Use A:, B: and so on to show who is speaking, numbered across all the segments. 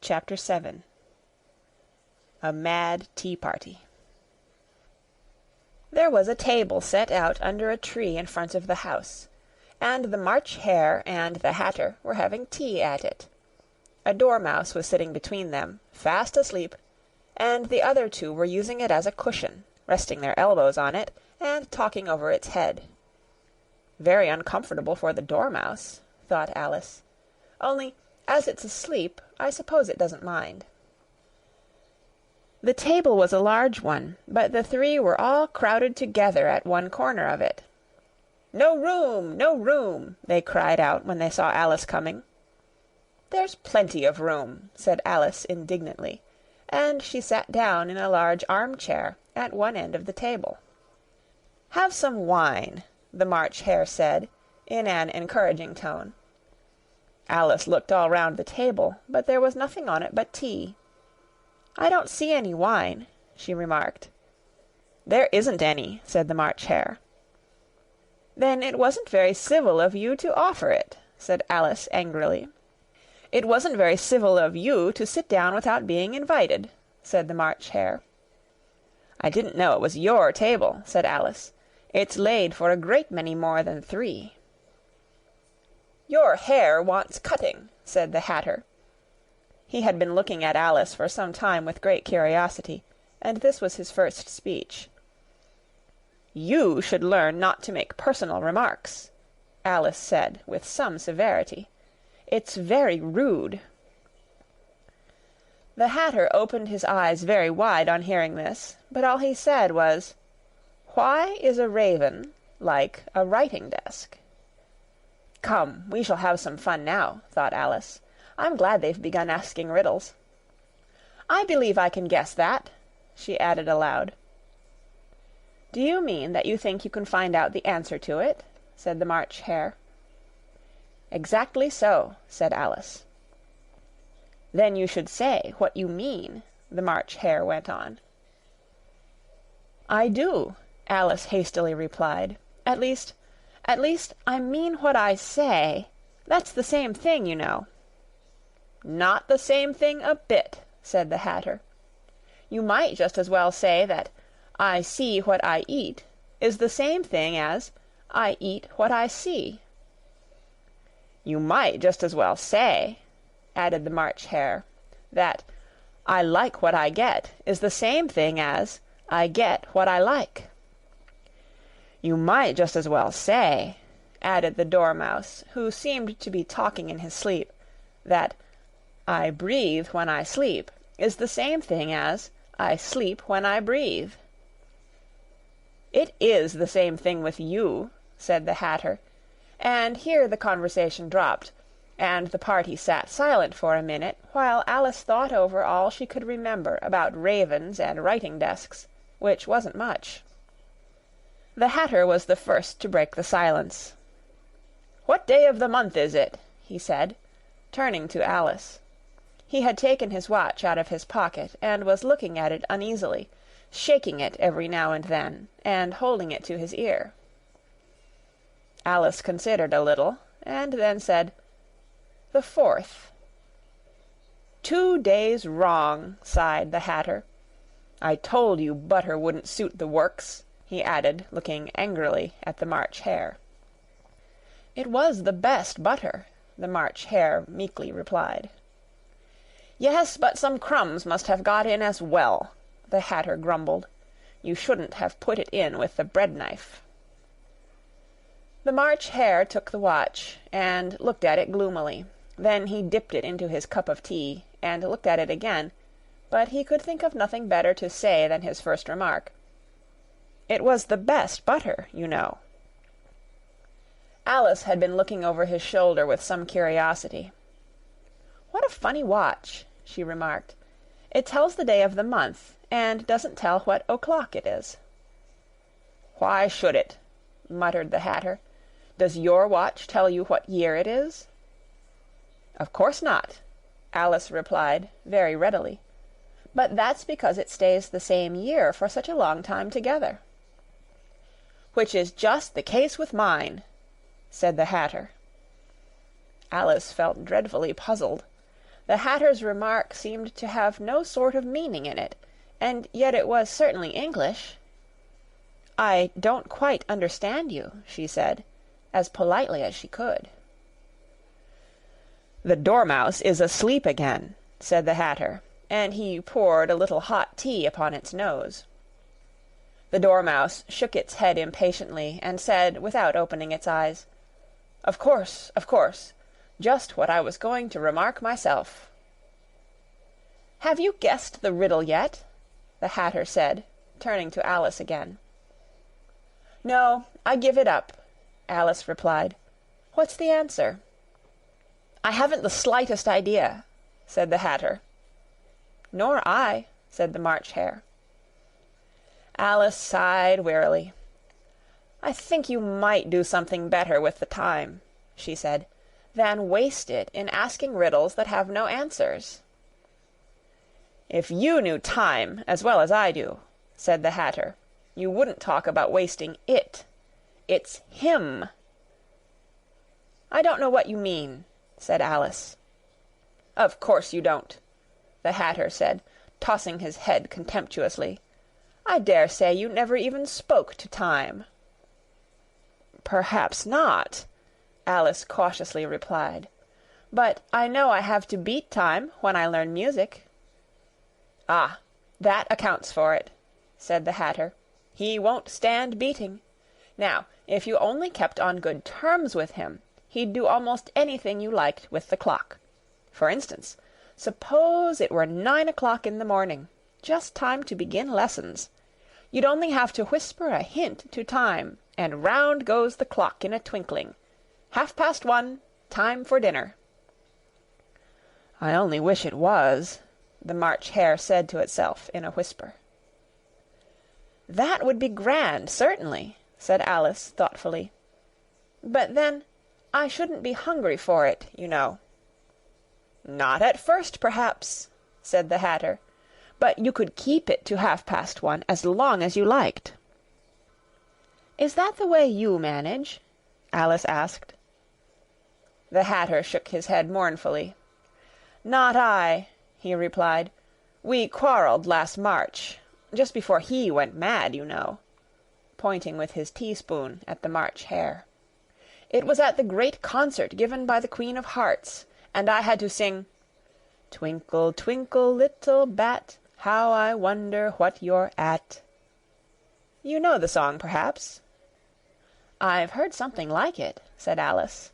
A: Chapter 7. A Mad Tea Party. There was a table set out under a tree in front of the house, and the March Hare and the Hatter were having tea at it. A dormouse was sitting between them, fast asleep, and the other two were using it as a cushion, resting their elbows on it, and talking over its head. Very uncomfortable for the dormouse, thought Alice. Only, as it's asleep, I suppose it doesn't mind. The table was a large one, but the three were all crowded together at one corner of it. "No room! No room!" they cried out when they saw Alice coming. "There's plenty of room," said Alice indignantly, and she sat down in a large armchair at one end of the table. "Have some wine," the March Hare said, in an encouraging tone. Alice looked all round the table, but there was nothing on it but tea. "I don't see any wine," she remarked. "There isn't any," said the March Hare. "Then it wasn't very civil of you to offer it," said Alice angrily. "It wasn't very civil of you to sit down without being invited," said the March Hare. "I didn't know it was your table," said Alice. "It's laid for a great many more than three." "Your hair wants cutting," said the Hatter. He had been looking at Alice for some time with great curiosity, and this was his first speech. "You should learn not to make personal remarks," Alice said with some severity. "It's very rude." The Hatter opened his eyes very wide on hearing this, but all he said was, "Why is a raven like a writing-desk?" "Come, we shall have some fun now," thought Alice. "I'm glad they've begun asking riddles. I believe I can guess that," she added aloud. "Do you mean that you think you can find out the answer to it?" said the March Hare. "Exactly so," said Alice. "Then you should say what you mean," the March Hare went on. "I do," Alice hastily replied. At least, I mean what I say. That's the same thing, you know." "Not the same thing a bit," said the Hatter. "You might just as well say that I see what I eat is the same thing as I eat what I see." "You might just as well say," added the March Hare, "that I like what I get is the same thing as I get what I like." "You might just as well say," added the Dormouse, who seemed to be talking in his sleep, "that I breathe when I sleep is the same thing as I sleep when I breathe." "It is the same thing with you," said the Hatter, and here the conversation dropped, and the party sat silent for a minute while Alice thought over all she could remember about ravens and writing-desks, which wasn't much. The Hatter was the first to break the silence. "What day of the month is it?" he said, turning to Alice. He had taken his watch out of his pocket and was looking at it uneasily, shaking it every now and then, and holding it to his ear. Alice considered a little, and then said, "The 4th." "2 days wrong," sighed the Hatter. "I told you butter wouldn't suit the works," he added, looking angrily at the March Hare. "It was the best butter," the March Hare meekly replied. "Yes, but some crumbs must have got in as well," the Hatter grumbled. "You shouldn't have put it in with the bread-knife." The March Hare took the watch, and looked at it gloomily. Then he dipped it into his cup of tea, and looked at it again, but he could think of nothing better to say than his first remark. "It was the best butter, you know." Alice had been looking over his shoulder with some curiosity. "What a funny watch," she remarked. "It tells the day of the month, and doesn't tell what o'clock it is." "Why should it?" muttered the Hatter. "Does your watch tell you what year it is?" "Of course not," Alice replied, very readily. "But that's because it stays the same year for such a long time together." "Which is just the case with mine," said the Hatter. Alice felt dreadfully puzzled. The Hatter's remark seemed to have no sort of meaning in it, and yet it was certainly English. "I don't quite understand you," she said, as politely as she could. "The Dormouse is asleep again," said the Hatter, and he poured a little hot tea upon its nose. The Dormouse shook its head impatiently, and said, without opening its eyes, Of course. Just what I was going to remark myself." "Have you guessed the riddle yet?" the Hatter said, turning to Alice again. "No, I give it up," Alice replied. "What's the answer?" "I haven't the slightest idea," said the Hatter. "Nor I," said the March Hare. Alice sighed wearily. "I think you might do something better with the time," she said, "than waste it in asking riddles that have no answers." "If you knew time as well as I do," said the Hatter, "you wouldn't talk about wasting it. It's him." "I don't know what you mean," said Alice. "Of course you don't," the Hatter said, tossing his head contemptuously. "I dare say you never even spoke to time." "Perhaps not," Alice cautiously replied. "But I know I have to beat time when I learn music." "Ah, that accounts for it," said the Hatter. "He won't stand beating. Now, if you only kept on good terms with him, he'd do almost anything you liked with the clock. For instance, suppose it were 9 o'clock in the morning, just time to begin lessons. You'd only have to whisper a hint to time, and round goes the clock in a twinkling. 1:30, time for dinner." "I only wish it was," the March Hare said to itself in a whisper. "That would be grand, certainly," said Alice thoughtfully. "But then I shouldn't be hungry for it, you know." "Not at first, perhaps," said the Hatter, "but you could keep it to 1:30 as long as you liked." "Is that the way you manage?" Alice asked. The Hatter shook his head mournfully. "Not I," he replied. "We quarrelled last March, just before he went mad, you know," pointing with his teaspoon at the March Hare. "It was at the great concert given by the Queen of Hearts, and I had to sing, 'Twinkle, twinkle, little bat, how I wonder what you're at.' You know the song, perhaps?" "I've heard something like it," said Alice.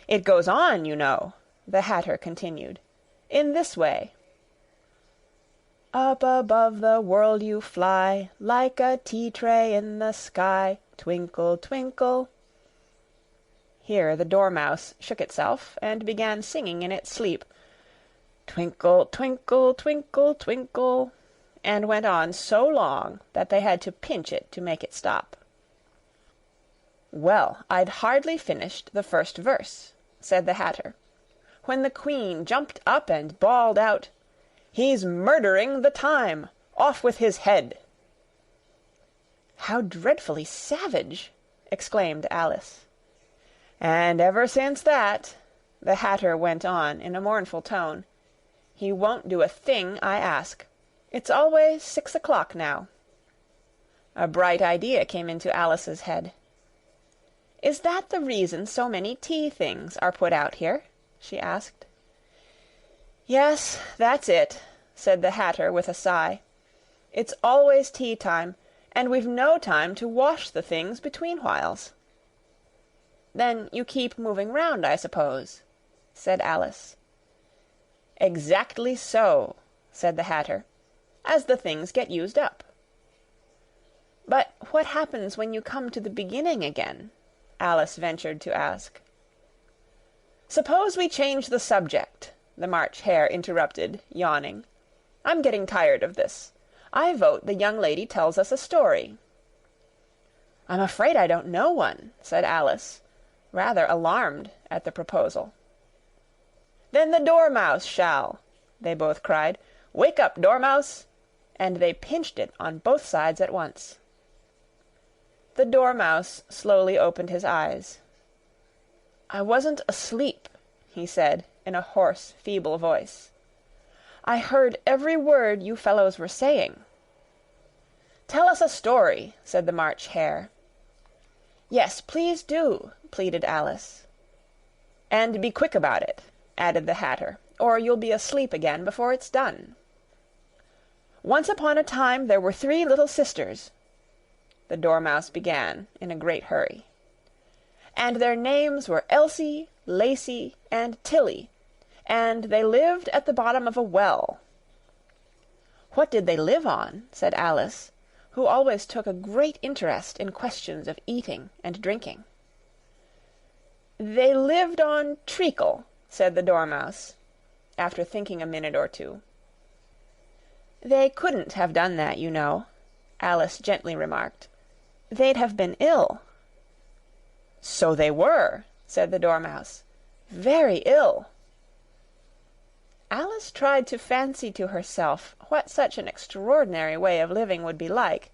A: "It goes on, you know," the Hatter continued, "in this way: Up above the world you fly, like a tea-tray in the sky, twinkle, twinkle." Here the Dormouse shook itself, and began singing in its sleep, "Twinkle, twinkle, twinkle, twinkle," and went on so long that they had to pinch it to make it stop. "Well, I'd hardly finished the first verse," said the Hatter, "when the Queen jumped up and bawled out, 'He's murdering the time! Off with his head!'" "How dreadfully savage!" exclaimed Alice. "And ever since that," the Hatter went on in a mournful tone, "he won't do a thing I ask. It's always 6 o'clock now." A bright idea came into Alice's head. "Is that the reason so many tea things are put out here?" she asked. "Yes, that's it," said the Hatter with a sigh. "It's always tea time, and we've no time to wash the things between whiles." "Then you keep moving round, I suppose," said Alice. "Exactly so," said the Hatter, "as the things get used up." "But what happens when you come to the beginning again?" Alice ventured to ask. "Suppose we change the subject," the March Hare interrupted, yawning. "I'm getting tired of this. I vote the young lady tells us a story." "I'm afraid I don't know one," said Alice, rather alarmed at the proposal. "Then the Dormouse shall," they both cried. "Wake up, Dormouse!" and they pinched it on both sides at once. The Dormouse slowly opened his eyes. "I wasn't asleep," he said in a hoarse, feeble voice. "I heard every word you fellows were saying." "Tell us a story," said the March Hare. "Yes, please do," pleaded Alice. "And be quick about it," added the Hatter, "or you'll be asleep again before it's done." "Once upon a time there were 3 little sisters," the Dormouse began in a great hurry. "And their names were Elsie, Lacie, and Tilly, and they lived at the bottom of a well." "What did they live on?" said Alice, who always took a great interest in questions of eating and drinking. "They lived on treacle," said the Dormouse, after thinking a minute or two. "They couldn't have done that, you know," Alice gently remarked. "They'd have been ill." "So they were," said the Dormouse. "Very ill." Alice tried to fancy to herself what such an extraordinary way of living would be like,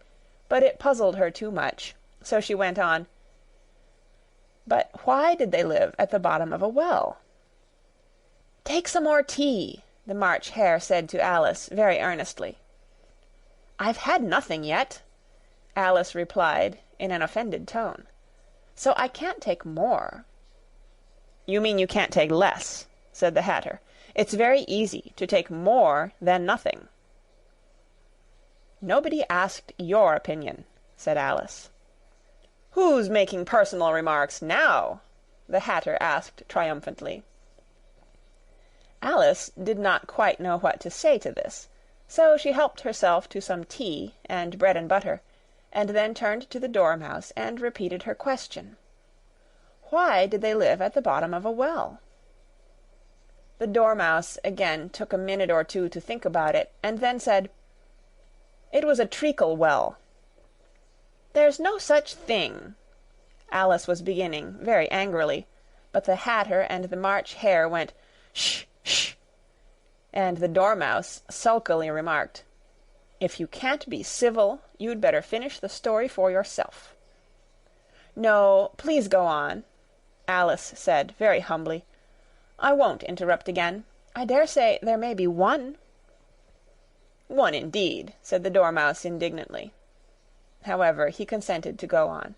A: but it puzzled her too much, so she went on, "But why did they live at the bottom of a well?" "Take some more tea," the March Hare said to Alice very earnestly. "I've had nothing yet," Alice replied in an offended tone, "so I can't take more." "You mean you can't take less," said the Hatter. "It's very easy to take more than nothing." "Nobody asked your opinion," said Alice. "Who's making personal remarks now?" the Hatter asked triumphantly. Alice did not quite know what to say to this, so she helped herself to some tea and bread and butter, and then turned to the Dormouse and repeated her question. Why did they live at the bottom of a well? The Dormouse again took a minute or two to think about it, and then said, "It was a treacle well." "There's no such thing," Alice was beginning very angrily, but the Hatter and the March Hare went, "Sh! Sh!" and the Dormouse sulkily remarked, "If you can't be civil, you'd better finish the story for yourself." "No, please go on," Alice said very humbly. "I won't interrupt again. I dare say there may be one." "One indeed," said the Dormouse indignantly. However, he consented to go on.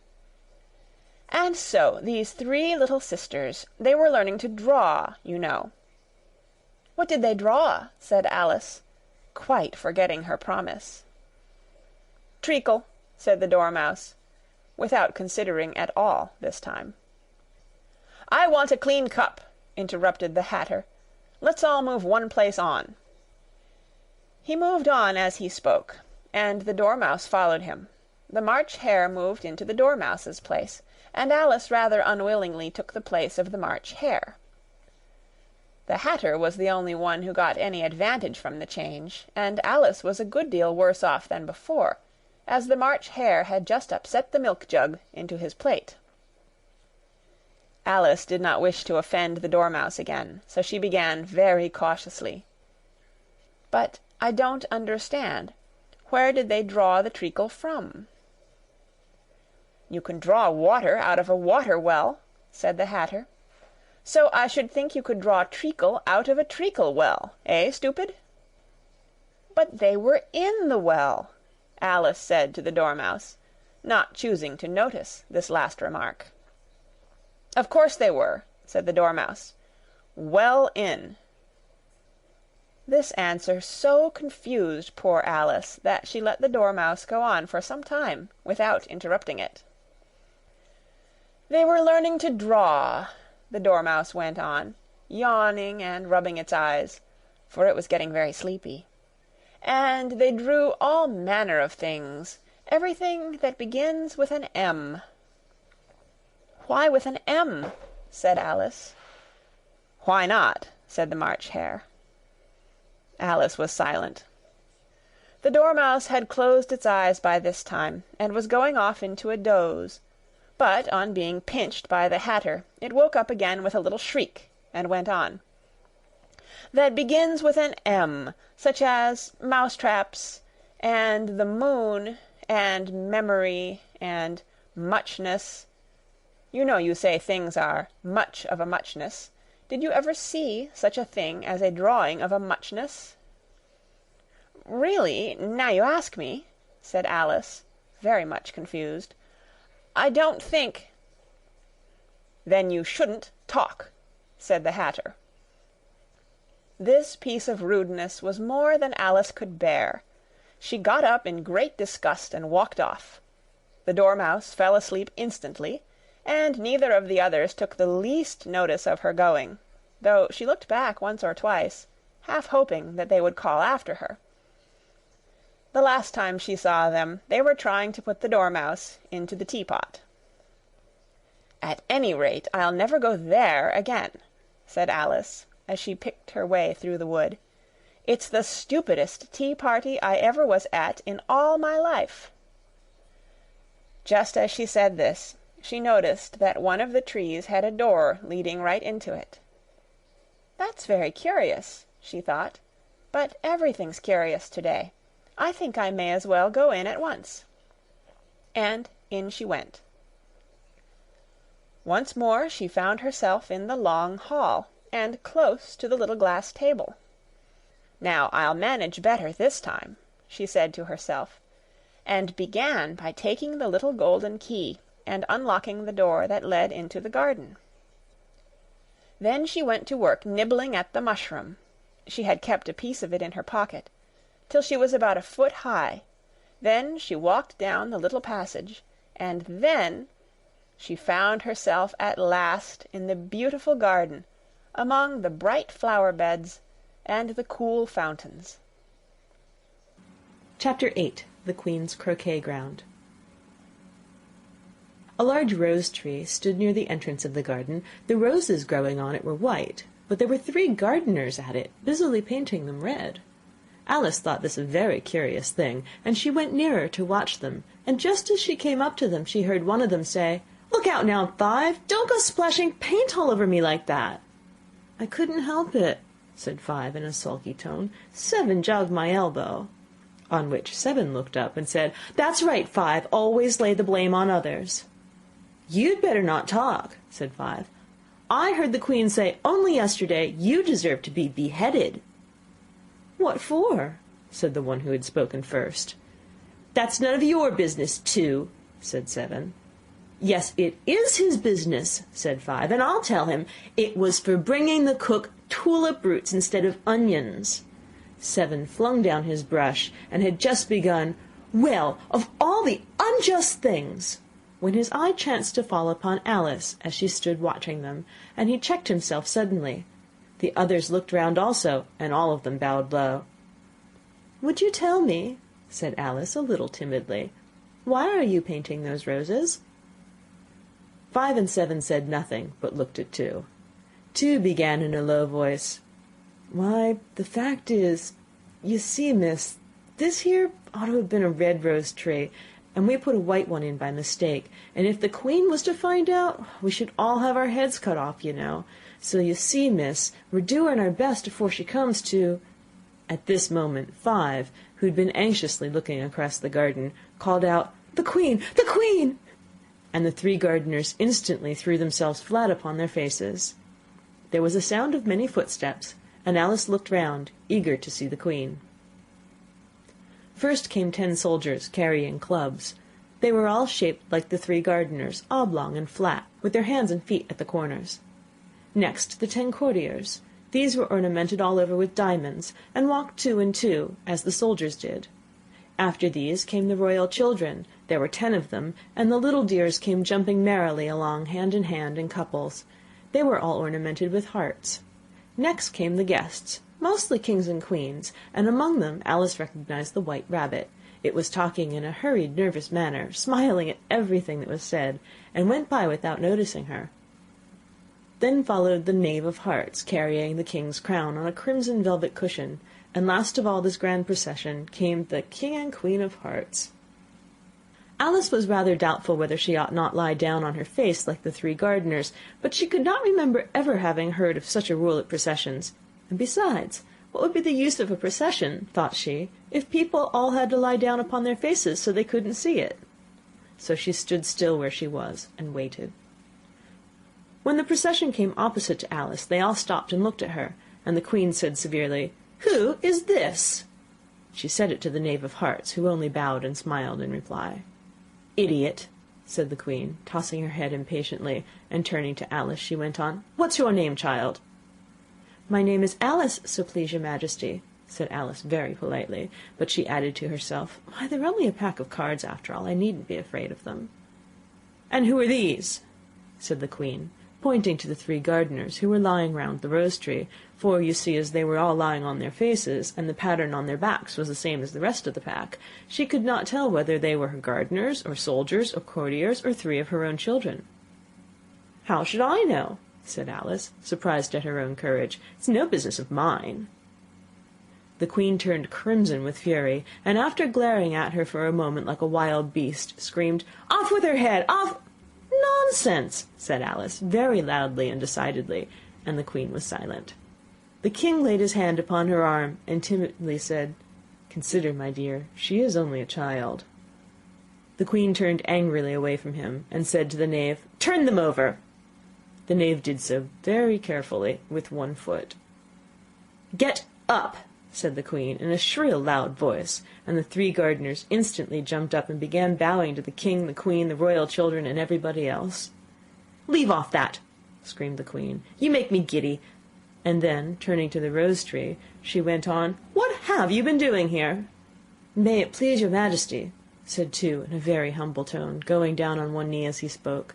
A: "And so these 3 little sisters, they were learning to draw, you know." "What did they draw?" said Alice, quite forgetting her promise. "Treacle," said the Dormouse, without considering at all this time. "I want a clean cup," interrupted the Hatter. "Let's all move one place on." He moved on as he spoke, and the Dormouse followed him. The March Hare moved into the Dormouse's place, and Alice rather unwillingly took the place of the March Hare. The Hatter was the only one who got any advantage from the change, and Alice was a good deal worse off than before, as the March Hare had just upset the milk jug into his plate. Alice did not wish to offend the Dormouse again, so she began very cautiously. "But I don't understand. Where did they draw the treacle from?" "You can draw water out of a water well," said the Hatter. "So I should think you could draw treacle out of a treacle well, eh, stupid?" "But they were in the well," Alice said to the Dormouse, not choosing to notice this last remark. "Of course they were," said the Dormouse. "Well in." This answer so confused poor Alice that she let the Dormouse go on for some time without interrupting it. "They were learning to draw," the Dormouse went on, yawning and rubbing its eyes, for it was getting very sleepy. "And they drew all manner of things, everything that begins with an M." "Why with an M?" said Alice. "Why not?" said the March Hare. Alice was silent. The Dormouse had closed its eyes by this time, and was going off into a doze, but on being pinched by the Hatter, it woke up again with a little shriek, and went on. "That begins with an M, such as mousetraps, and the moon, and memory, and muchness. You know you say things are much of a muchness. Did you ever see such a thing as a drawing of a muchness?" "Really, now you ask me," said Alice, very much confused, "I don't think—" "Then you shouldn't talk," said the Hatter. This piece of rudeness was more than Alice could bear. She got up in great disgust and walked off. The Dormouse fell asleep instantly, and neither of the others took the least notice of her going, though she looked back once or twice, half hoping that they would call after her. The last time she saw them, they were trying to put the Dormouse into the teapot. "At any rate, I'll never go there again," said Alice, as she picked her way through the wood. "It's the stupidest tea-party I ever was at in all my life." Just as she said this, she noticed that one of the trees had a door leading right into it. "That's very curious," she thought, "but everything's curious today. I think I may as well go in at once." And in she went. Once more she found herself in the long hall, and close to the little glass table. "Now I'll manage better this time," she said to herself, and began by taking the little golden key and unlocking the door that led into the garden. Then she went to work nibbling at the mushroom, she had kept a piece of it in her pocket, till she was about a foot high. Then she walked down the little passage, and then she found herself at last in the beautiful garden, among the bright flower beds and the cool fountains.
B: Chapter 8. The Queen's Croquet Ground. A large rose tree stood near the entrance of the garden. The roses growing on it were white, but there were 3 gardeners at it, busily painting them red. Alice thought this a very curious thing, and she went nearer to watch them, and just as she came up to them she heard one of them say, "Look out now, Five! Don't go splashing paint all over me like that." "I couldn't help it," said Five in a sulky tone. "Seven jogged my elbow." On which Seven looked up and said, "That's right, Five, always lay the blame on others." "You'd better not talk," said Five. "I heard the Queen say only yesterday you deserve to be beheaded." "What for?" said the one who had spoken first. "That's none of your business, too," said Seven. "Yes, it is his business," said Five, "and I'll tell him. It was for bringing the cook tulip roots instead of onions." Seven flung down his brush, and had just begun, "Well, of all the unjust things," when his eye chanced to fall upon Alice as she stood watching them, and he checked himself suddenly. The others looked round also, and all of them bowed low. "Would you tell me," said Alice, a little timidly, "why are you painting those roses?" Five and Seven said nothing, but looked at Two. Two began in a low voice, "Why, the fact is, you see, miss, this here ought to have been a red rose tree, and we put a white one in by mistake, and if the Queen was to find out, we should all have our heads cut off, you know. So you see, miss, we're doing our best afore she comes to—" At this moment Five, who'd been anxiously looking across the garden, called out, "The Queen! The Queen!" and the 3 gardeners instantly threw themselves flat upon their faces. There was a sound of many footsteps, and Alice looked round, eager to see the Queen. First came 10 soldiers carrying clubs. They were all shaped like the 3 gardeners, oblong and flat, with their hands and feet at the corners. Next the 10 courtiers. These were ornamented all over with diamonds, and walked 2 and 2, as the soldiers did. After these came the royal children. There were 10 of them, and the little dears came jumping merrily along hand in hand in couples. They were all ornamented with hearts. Next came the guests, mostly kings and queens, and among them Alice recognized the White Rabbit. It was talking in a hurried, nervous manner, smiling at everything that was said, and went by without noticing her. Then followed the Knave of Hearts, carrying the king's crown on a crimson velvet cushion, and last of all this grand procession came the King and Queen of Hearts. Alice was rather doubtful whether she ought not lie down on her face like the 3 gardeners, but she could not remember ever having heard of such a rule at processions. And besides, what would be the use of a procession, thought she, if people all had to lie down upon their faces so they couldn't see it? So she stood still where she was and waited. When the procession came opposite to Alice, they all stopped and looked at her, and the Queen said severely, "Who is this?" She said it to the Knave of Hearts, who only bowed and smiled in reply. "Idiot," said the Queen, tossing her head impatiently, and turning to Alice, she went on, "What's your name, child?" "My name is Alice, so please your Majesty," said Alice very politely, but she added to herself, "Why, they're only a pack of cards after all. I needn't be afraid of them." "And who are these?" said the Queen, pointing to the 3 gardeners who were lying round the rose tree, for you see, as they were all lying on their faces, and the pattern on their backs was the same as the rest of the pack, she could not tell whether they were her gardeners, or soldiers, or courtiers, or 3 of her own children. "How should I know?" said Alice, surprised at her own courage. "It's no business of mine." The Queen turned crimson with fury, and after glaring at her for a moment like a wild beast, screamed, "Off with her head! Off!" "Nonsense!" said Alice, very loudly and decidedly, and the Queen was silent. The King laid his hand upon her arm, and timidly said, "Consider, my dear, she is only a child." The Queen turned angrily away from him, and said to the Knave, "Turn them over." The Knave did so very carefully, with one foot. "Get up!" said the Queen, in a shrill, loud voice, and the 3 gardeners instantly jumped up and began bowing to the King, the Queen, the royal children, and everybody else. "Leave off that!" screamed the Queen. "You make me giddy." And then, turning to the rose tree, she went on, "What have you been doing here?" "May it please your Majesty," said 2 in a very humble tone, going down on one knee as he spoke.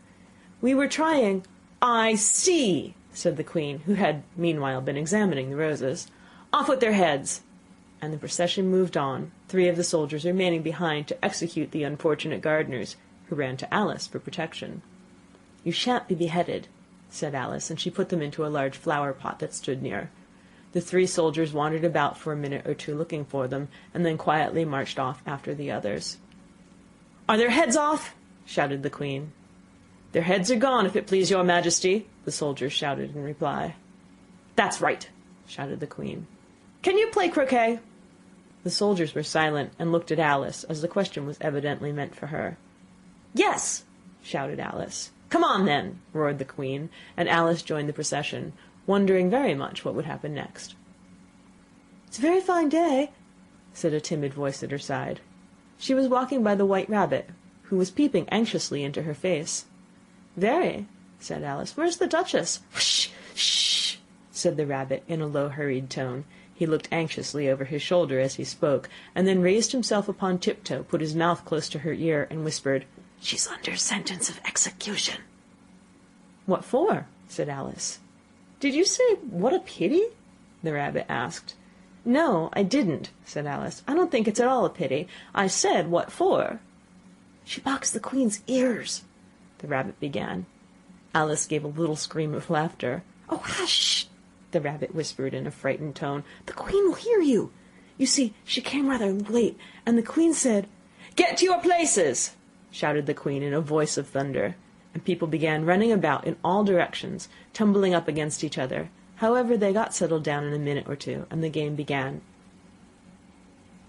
B: "We were trying—" "I see," said the Queen, who had meanwhile been examining the roses. "Off with their heads!" And the procession moved on, 3 of the soldiers remaining behind to execute the unfortunate gardeners, who ran to Alice for protection. "You shan't be beheaded," said Alice, and she put them into a large flower pot that stood near. The 3 soldiers wandered about for a minute or 2 looking for them, and then quietly marched off after the others. "Are their heads off?" shouted the Queen. "Their heads are gone, if it please your Majesty," the soldiers shouted in reply. "That's right," shouted the Queen. "Can you play croquet?" The soldiers were silent, and looked at Alice, as the question was evidently meant for her. "Yes," shouted Alice. "Come on, then," roared the Queen, and Alice joined the procession, wondering very much what would happen next. "It's a very fine day," said a timid voice at her side. She was walking by the White Rabbit, who was peeping anxiously into her face. "Very," said Alice. "Where's the Duchess?" "Shh, shh," said the Rabbit in a low, hurried tone. He looked anxiously over his shoulder as he spoke, and then raised himself upon tiptoe, put his mouth close to her ear, and whispered, "She's under sentence of execution." "What for?" said Alice. "Did you say, 'what a pity'?" the Rabbit asked. "No, I didn't," said Alice. "I don't think it's at all a pity. I said, 'what for'?" "She boxed the Queen's ears," the Rabbit began. Alice gave a little scream of laughter. "Oh, hush!" the Rabbit whispered in a frightened tone. "The Queen will hear you. You see, she came rather late, and the Queen said—" "Get to your places!" shouted the Queen in a voice of thunder, and people began running about in all directions, tumbling up against each other. However, they got settled down in a minute or 2, and the game began.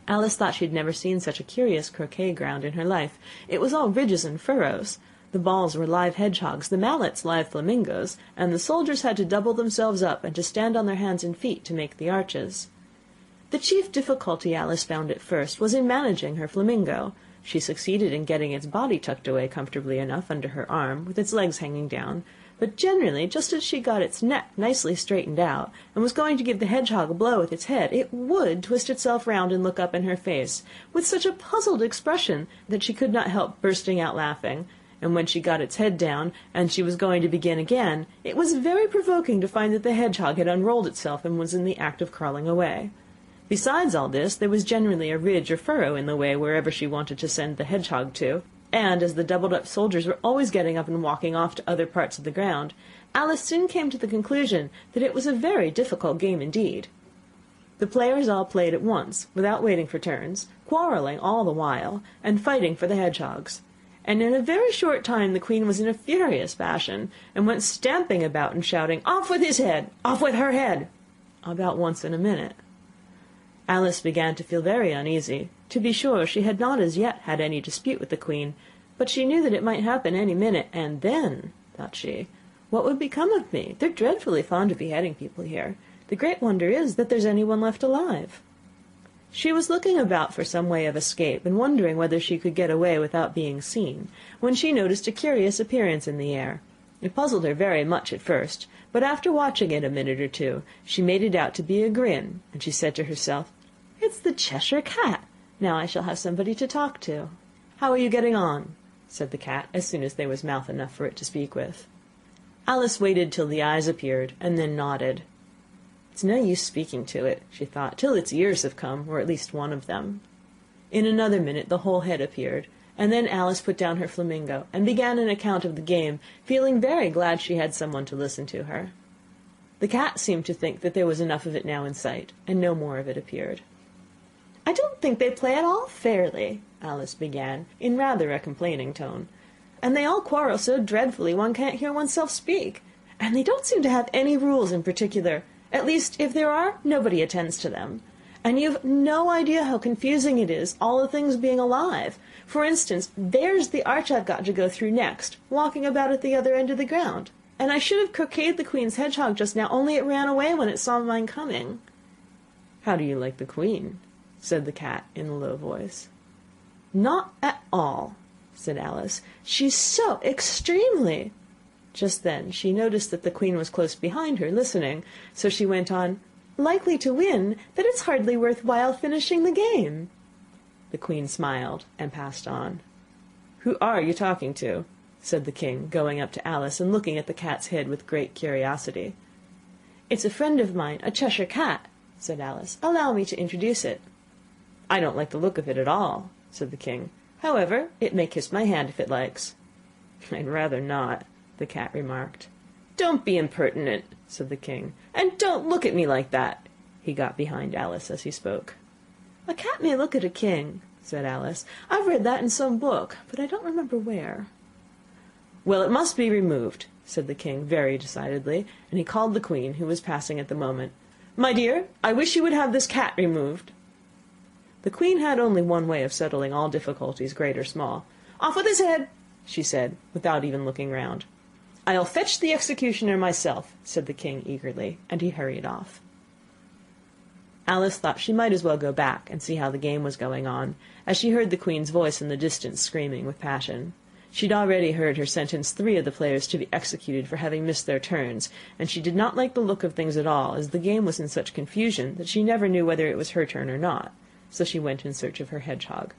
B: Alice thought she had never seen such a curious croquet ground in her life. It was all ridges and furrows. The balls were live hedgehogs, the mallets live flamingos, and the soldiers had to double themselves up and to stand on their hands and feet to make the arches. The chief difficulty Alice found at first was in managing her flamingo. She succeeded in getting its body tucked away comfortably enough under her arm, with its legs hanging down, but generally, just as she got its neck nicely straightened out, and was going to give the hedgehog a blow with its head, it would twist itself round and look up in her face, with such a puzzled expression that she could not help bursting out laughing. And when she got its head down, and she was going to begin again, it was very provoking to find that the hedgehog had unrolled itself and was in the act of crawling away. Besides all this, there was generally a ridge or furrow in the way wherever she wanted to send the hedgehog to, and as the doubled-up soldiers were always getting up and walking off to other parts of the ground, Alice soon came to the conclusion that it was a very difficult game indeed. The players all played at once, without waiting for turns, quarrelling all the while, and fighting for the hedgehogs. And in a very short time the Queen was in a furious passion, and went stamping about and shouting, "Off with his head! Off with her head!" about once in a minute. Alice began to feel very uneasy. To be sure, she had not as yet had any dispute with the Queen, but she knew that it might happen any minute, and then, thought she, What would become of me? They're dreadfully fond of beheading people here. The great wonder is that there's anyone left alive." She was looking about for some way of escape, and wondering whether she could get away without being seen, when she noticed a curious appearance in the air. It puzzled her very much at first, but after watching it a minute or two, she made it out to be a grin, and she said to herself, "It's the Cheshire Cat. Now I shall have somebody to talk to." "How are you getting on?" said the cat, as soon as there was mouth enough for it to speak with. Alice waited till the eyes appeared, and then nodded. "It's no use speaking to it," she thought, "till its ears have come, or at least one of them." In another minute the whole head appeared, and then Alice put down her flamingo, and began an account of the game, feeling very glad she had someone to listen to her. The cat seemed to think that there was enough of it now in sight, and no more of it appeared. "I don't think they play at all fairly," Alice began, in rather a complaining tone. "And they all quarrel so dreadfully one can't hear oneself speak. And they don't seem to have any rules in particular. At least, if there are, nobody attends to them. And you've no idea how confusing it is, all the things being alive. For instance, there's the arch I've got to go through next, walking about at the other end of the ground. And I should have croqueted the Queen's hedgehog just now, only it ran away when it saw mine coming." "How do you like the Queen?" said the cat in a low voice. "Not at all," said Alice. "She's so extremely—" Just then she noticed that the Queen was close behind her, listening, so she went on, "likely to win, that it's hardly worth while finishing the game." The Queen smiled and passed on. "Who are you talking to?" said the King, going up to Alice and looking at the cat's head with great curiosity. "It's a friend of mine, a Cheshire Cat," said Alice. "Allow me to introduce it." "I don't like the look of it at all," said the King. "However, it may kiss my hand if it likes." "I'd rather not," the cat remarked. "Don't be impertinent," said the King, "and don't look at me like that." He got behind Alice as he spoke. "A cat may look at a king," said Alice. "I've read that in some book, but I don't remember where." "Well, it must be removed," said the King very decidedly, and he called the Queen, who was passing at the moment. "My dear, I wish you would have this cat removed." The Queen had only one way of settling all difficulties, great or small. "Off with his head," she said, without even looking round. "I'll fetch the executioner myself," said the King eagerly, and he hurried off. Alice thought she might as well go back and see how the game was going on, as she heard the Queen's voice in the distance screaming with passion. She'd already heard her sentence 3 of the players to be executed for having missed their turns, and she did not like the look of things at all, as the game was in such confusion that she never knew whether it was her turn or not, so she went in search of her hedgehog.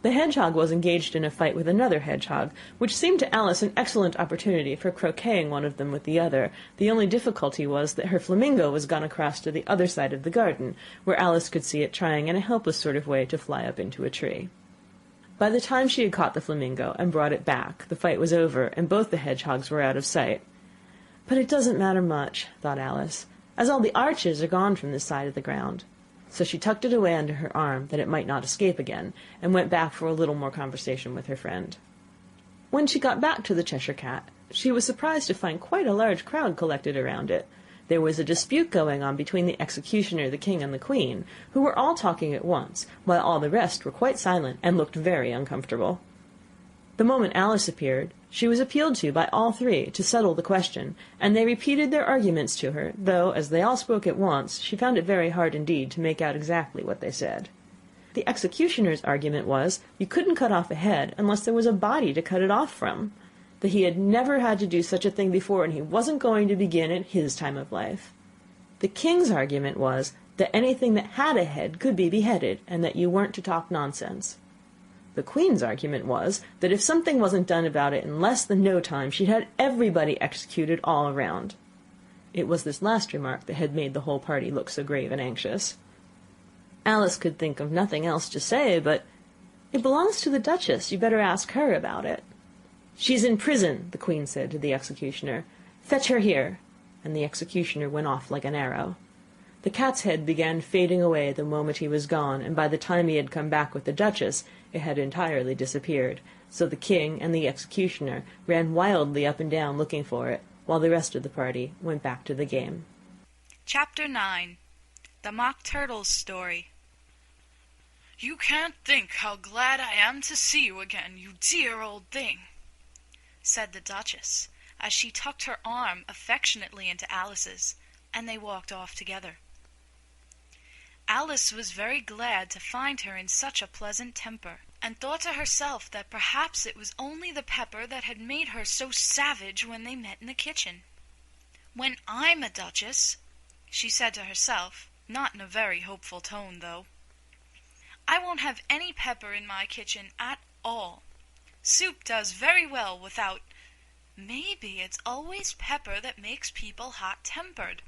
B: The hedgehog was engaged in a fight with another hedgehog, which seemed to Alice an excellent opportunity for croqueting one of them with the other. The only difficulty was that her flamingo was gone across to the other side of the garden, where Alice could see it trying in a helpless sort of way to fly up into a tree. By the time she had caught the flamingo and brought it back, the fight was over, and both the hedgehogs were out of sight. "But it doesn't matter much," thought Alice, "as all the arches are gone from this side of the ground." So she tucked it away under her arm, that it might not escape again, and went back for a little more conversation with her friend. When she got back to the Cheshire Cat, she was surprised to find quite a large crowd collected around it. There was a dispute going on between the executioner, the King, and the Queen, who were all talking at once, while all the rest were quite silent and looked very uncomfortable. The moment Alice appeared, she was appealed to by all three to settle the question, and they repeated their arguments to her, though, as they all spoke at once, she found it very hard indeed to make out exactly what they said. The executioner's argument was, you couldn't cut off a head unless there was a body to cut it off from, that he had never had to do such a thing before, and he wasn't going to begin at his time of life. The King's argument was, that anything that had a head could be beheaded, and that you weren't to talk nonsense. The Queen's argument was, that if something wasn't done about it in less than no time, she'd had everybody executed all around. It was this last remark that had made the whole party look so grave and anxious. Alice could think of nothing else to say, but, "It belongs to the Duchess, you'd better ask her about it." "She's in prison," the Queen said to the executioner. "Fetch her here," and the executioner went off like an arrow. The cat's head began fading away the moment he was gone, and by the time he had come back with the Duchess, it had entirely disappeared, so the King and the executioner ran wildly up and down looking for it, while the rest of the party went back to the game.
C: Chapter 9. The Mock Turtle's Story. "You can't think how glad I am to see you again, you dear old thing," said the Duchess, as she tucked her arm affectionately into Alice's, and they walked off together. Alice was very glad to find her in such a pleasant temper, and thought to herself that perhaps it was only the pepper that had made her so savage when they met in the kitchen. "When I'm a duchess," she said to herself, not in a very hopeful tone, though, "I won't have any pepper in my kitchen at all. Soup does very well without. Maybe it's always pepper that makes people hot-tempered,"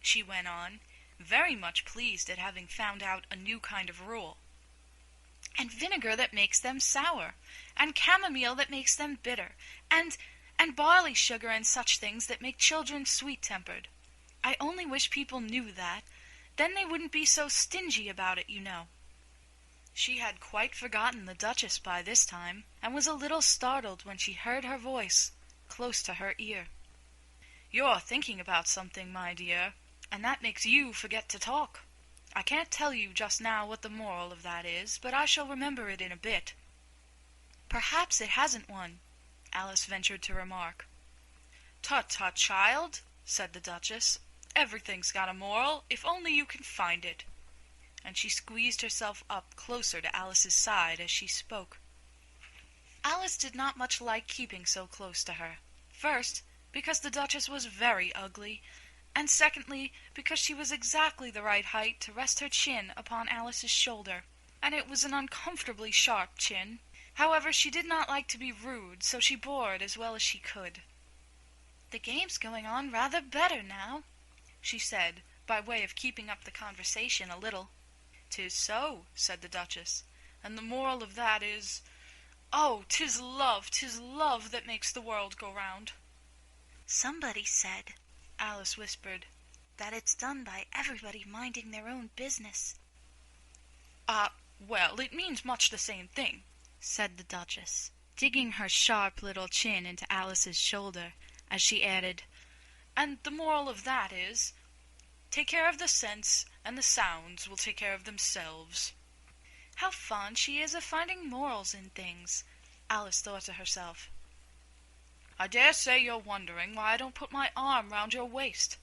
C: she went on, very much pleased at having found out a new kind of rule. "And vinegar that makes them sour, and chamomile that makes them bitter, and barley sugar and such things that make children sweet-tempered. I only wish people knew that. Then they wouldn't be so stingy about it, you know." She had quite forgotten the Duchess by this time, and was a little startled when she heard her voice close to her ear. "You're thinking about something, my dear, and that makes you forget to talk. I can't tell you just now what the moral of that is, but I shall remember it in a bit." "Perhaps it hasn't one," Alice ventured to remark. "Tut, tut, child," said the Duchess. "Everything's got a moral, if only you can find it." And she squeezed herself up closer to Alice's side as she spoke. Alice did not much like keeping so close to her. First, because the Duchess was very ugly, and secondly, because she was exactly the right height to rest her chin upon Alice's shoulder, and it was an uncomfortably sharp chin. However, she did not like to be rude, so she bore it as well as she could. "The game's going on rather better now," she said, by way of keeping up the conversation a little. "'Tis so," said the Duchess, "and the moral of that is, oh, 'tis love that makes the world go round."
A: "Somebody said," Alice whispered, "that it's done by everybody minding their own business."
C: Well, it means much the same thing," said the Duchess, digging her sharp little chin into Alice's shoulder, as she added, "and the moral of that is, take care of the sense, and the sounds will take care of themselves."
A: How fond she is of finding morals in things, Alice thought to herself.
C: "I dare say you're wondering why I don't put my arm round your waist,"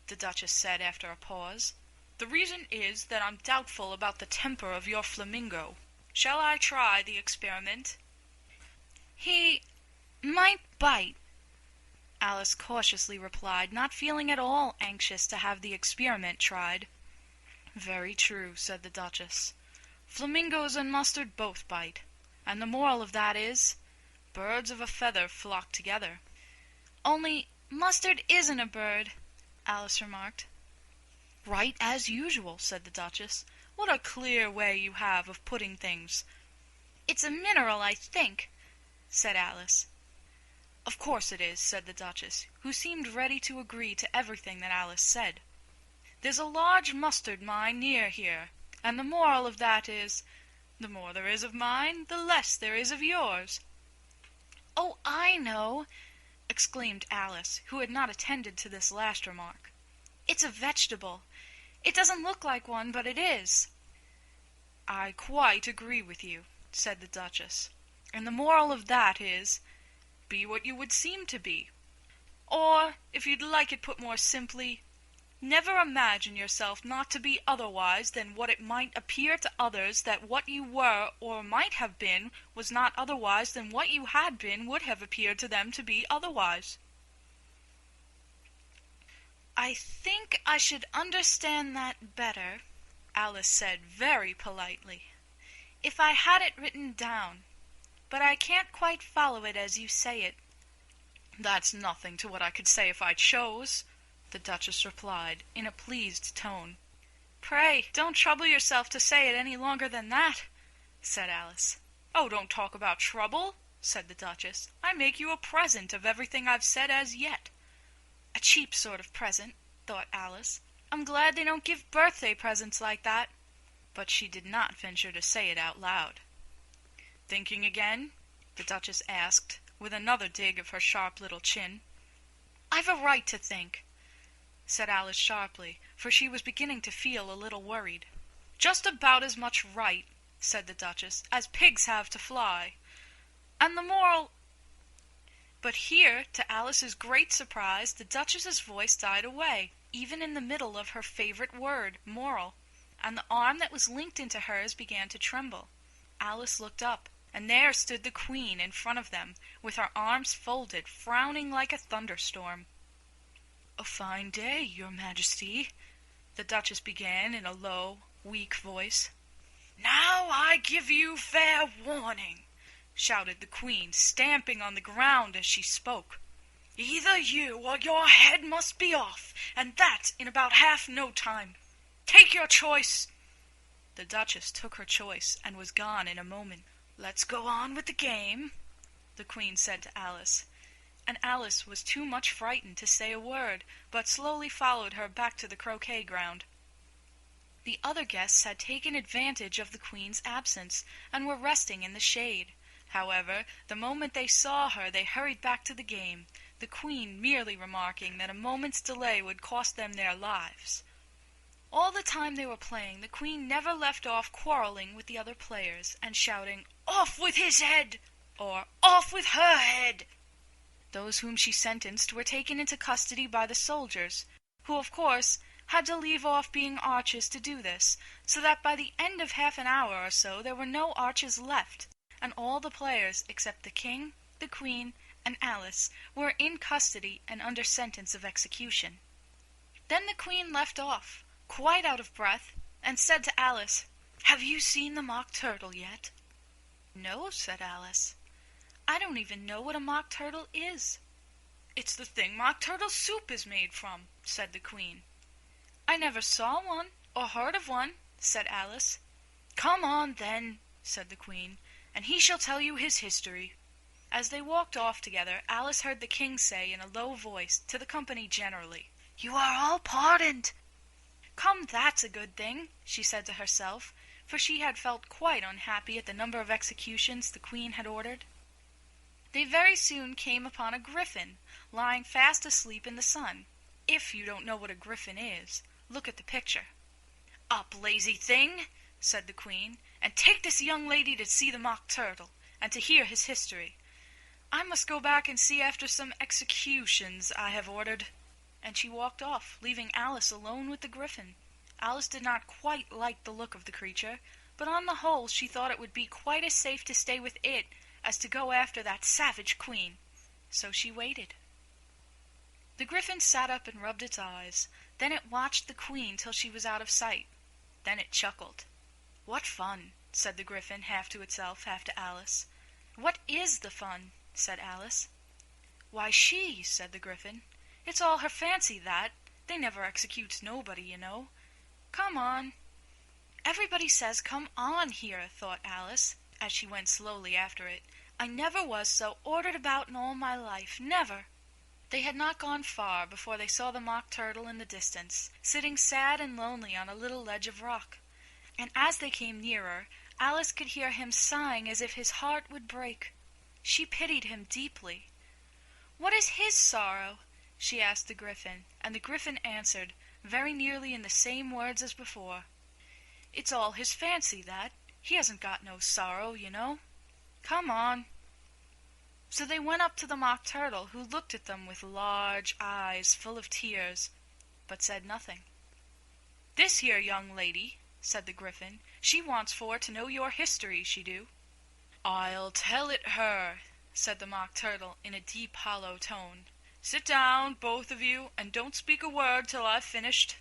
C: the Duchess said after a pause. "The reason is that I'm doubtful about the temper of your flamingo. Shall I try the experiment?"
A: "He might bite," Alice cautiously replied, not feeling at all anxious to have the experiment tried.
C: "Very true," said the Duchess. "Flamingos and mustard both bite, and the moral of that is, birds of a feather flock together."
A: "Only mustard isn't a bird," Alice remarked.
C: "Right as usual," said the Duchess. "What a clear way you have of putting things."
A: "It's a mineral, I think," said Alice.
C: "Of course it is," said the Duchess, who seemed ready to agree to everything that Alice said. "There's a large mustard mine near here, and the moral of that is, the more there is of mine, the less there is of yours."
A: "Oh, I know!" exclaimed Alice, who had not attended to this last remark. "It's a vegetable. It doesn't look like one, but it is."
C: "I quite agree with you," said the Duchess, "and the moral of that is, be what you would seem to be. Or, if you'd like it put more simply, never imagine yourself not to be otherwise than what it might appear to others that what you were or might have been was not otherwise than what you had been would have appeared to them to be otherwise."
A: "I think I should understand that better," Alice said very politely, "if I had it written down, but I can't quite follow it as you say it."
C: "That's nothing to what I could say if I chose," the Duchess replied, in a pleased tone.
A: "Pray, don't trouble yourself to say it any longer than that," said Alice.
C: "Oh, don't talk about trouble," said the Duchess. "I make you a present of everything I've said as yet."
A: "A cheap sort of present," thought Alice. "I'm glad they don't give birthday presents like that."
C: But she did not venture to say it out loud. "Thinking again?" the Duchess asked, with another dig of her sharp little chin.
A: "I've a right to think," said Alice sharply, for she was beginning to feel a little worried.
C: "Just about as much right," said the Duchess, "as pigs have to fly. And the moral—" But here, to Alice's great surprise, the Duchess's voice died away, even in the middle of her favorite word, moral, and the arm that was linked into hers began to tremble. Alice looked up, and there stood the Queen in front of them, with her arms folded, frowning like a thunderstorm. "A fine day, your Majesty," the Duchess began in a low, weak voice. "Now I give you fair warning," shouted the Queen, stamping on the ground as she spoke. "Either you or your head must be off, and that in about half no time. Take your choice." The Duchess took her choice and was gone in a moment. "Let's go on with the game," the Queen said to Alice, and Alice was too much frightened to say a word, but slowly followed her back to the croquet ground. The other guests had taken advantage of the Queen's absence, and were resting in the shade. However, the moment they saw her they hurried back to the game, the Queen merely remarking that a moment's delay would cost them their lives. All the time they were playing, the Queen never left off quarreling with the other players, and shouting, "Off with his head!" or "Off with her head!" Those whom she sentenced were taken into custody by the soldiers, who, of course, had to leave off being archers to do this, so that by the end of half an hour or so there were no archers left, and all the players except the King, the Queen, and Alice were in custody and under sentence of execution. Then the Queen left off, quite out of breath, and said to Alice, "Have you seen the Mock Turtle yet?" "No," said Alice. "I don't even know what a Mock Turtle is." "It's the thing Mock Turtle soup is made from," said the Queen. "I never saw one, or heard of one," said Alice. "Come on, then," said the Queen, "and he shall tell you his history." As they walked off together, Alice heard the King say in a low voice to the company generally, "You are all pardoned." "Come, that's a good thing," she said to herself, for she had felt quite unhappy at the number of executions the Queen had ordered. They very soon came upon a griffin, lying fast asleep in the sun. If you don't know what a griffin is, look at the picture. "Up, lazy thing," said the Queen, "and take this young lady to see the Mock Turtle, and to hear his history. I must go back and see after some executions I have ordered." And she walked off, leaving Alice alone with the griffin. Alice did not quite like the look of the creature, but on the whole she thought it would be quite as safe to stay with it as to go after that savage Queen. So she waited. The griffin sat up and rubbed its eyes. Then it watched the Queen till she was out of sight. Then it chuckled. "What fun!" said the griffin, half to itself, half to Alice. "What is the fun?" said Alice. "Why, she," said the griffin. "It's all her fancy, that. They never executes nobody, you know. Come on." "Everybody says come on here," thought Alice, as she went slowly after it. "I never was so ordered about in all my life, never." They had not gone far before they saw the Mock Turtle in the distance, sitting sad and lonely on a little ledge of rock. And as they came nearer, Alice could hear him sighing as if his heart would break. She pitied him deeply. "What is his sorrow?" she asked the griffin, and the griffin answered, very nearly in the same words as before, "It's all his fancy, that. He hasn't got no sorrow, you know. Come on." So they went up to the Mock Turtle, who looked at them with large eyes full of tears, but said nothing. "This here young lady," said the griffin, "she wants for to know your history, she do." "I'll tell it her," said the Mock Turtle in a deep hollow tone. "Sit down, both of you, and don't speak a word till I've finished."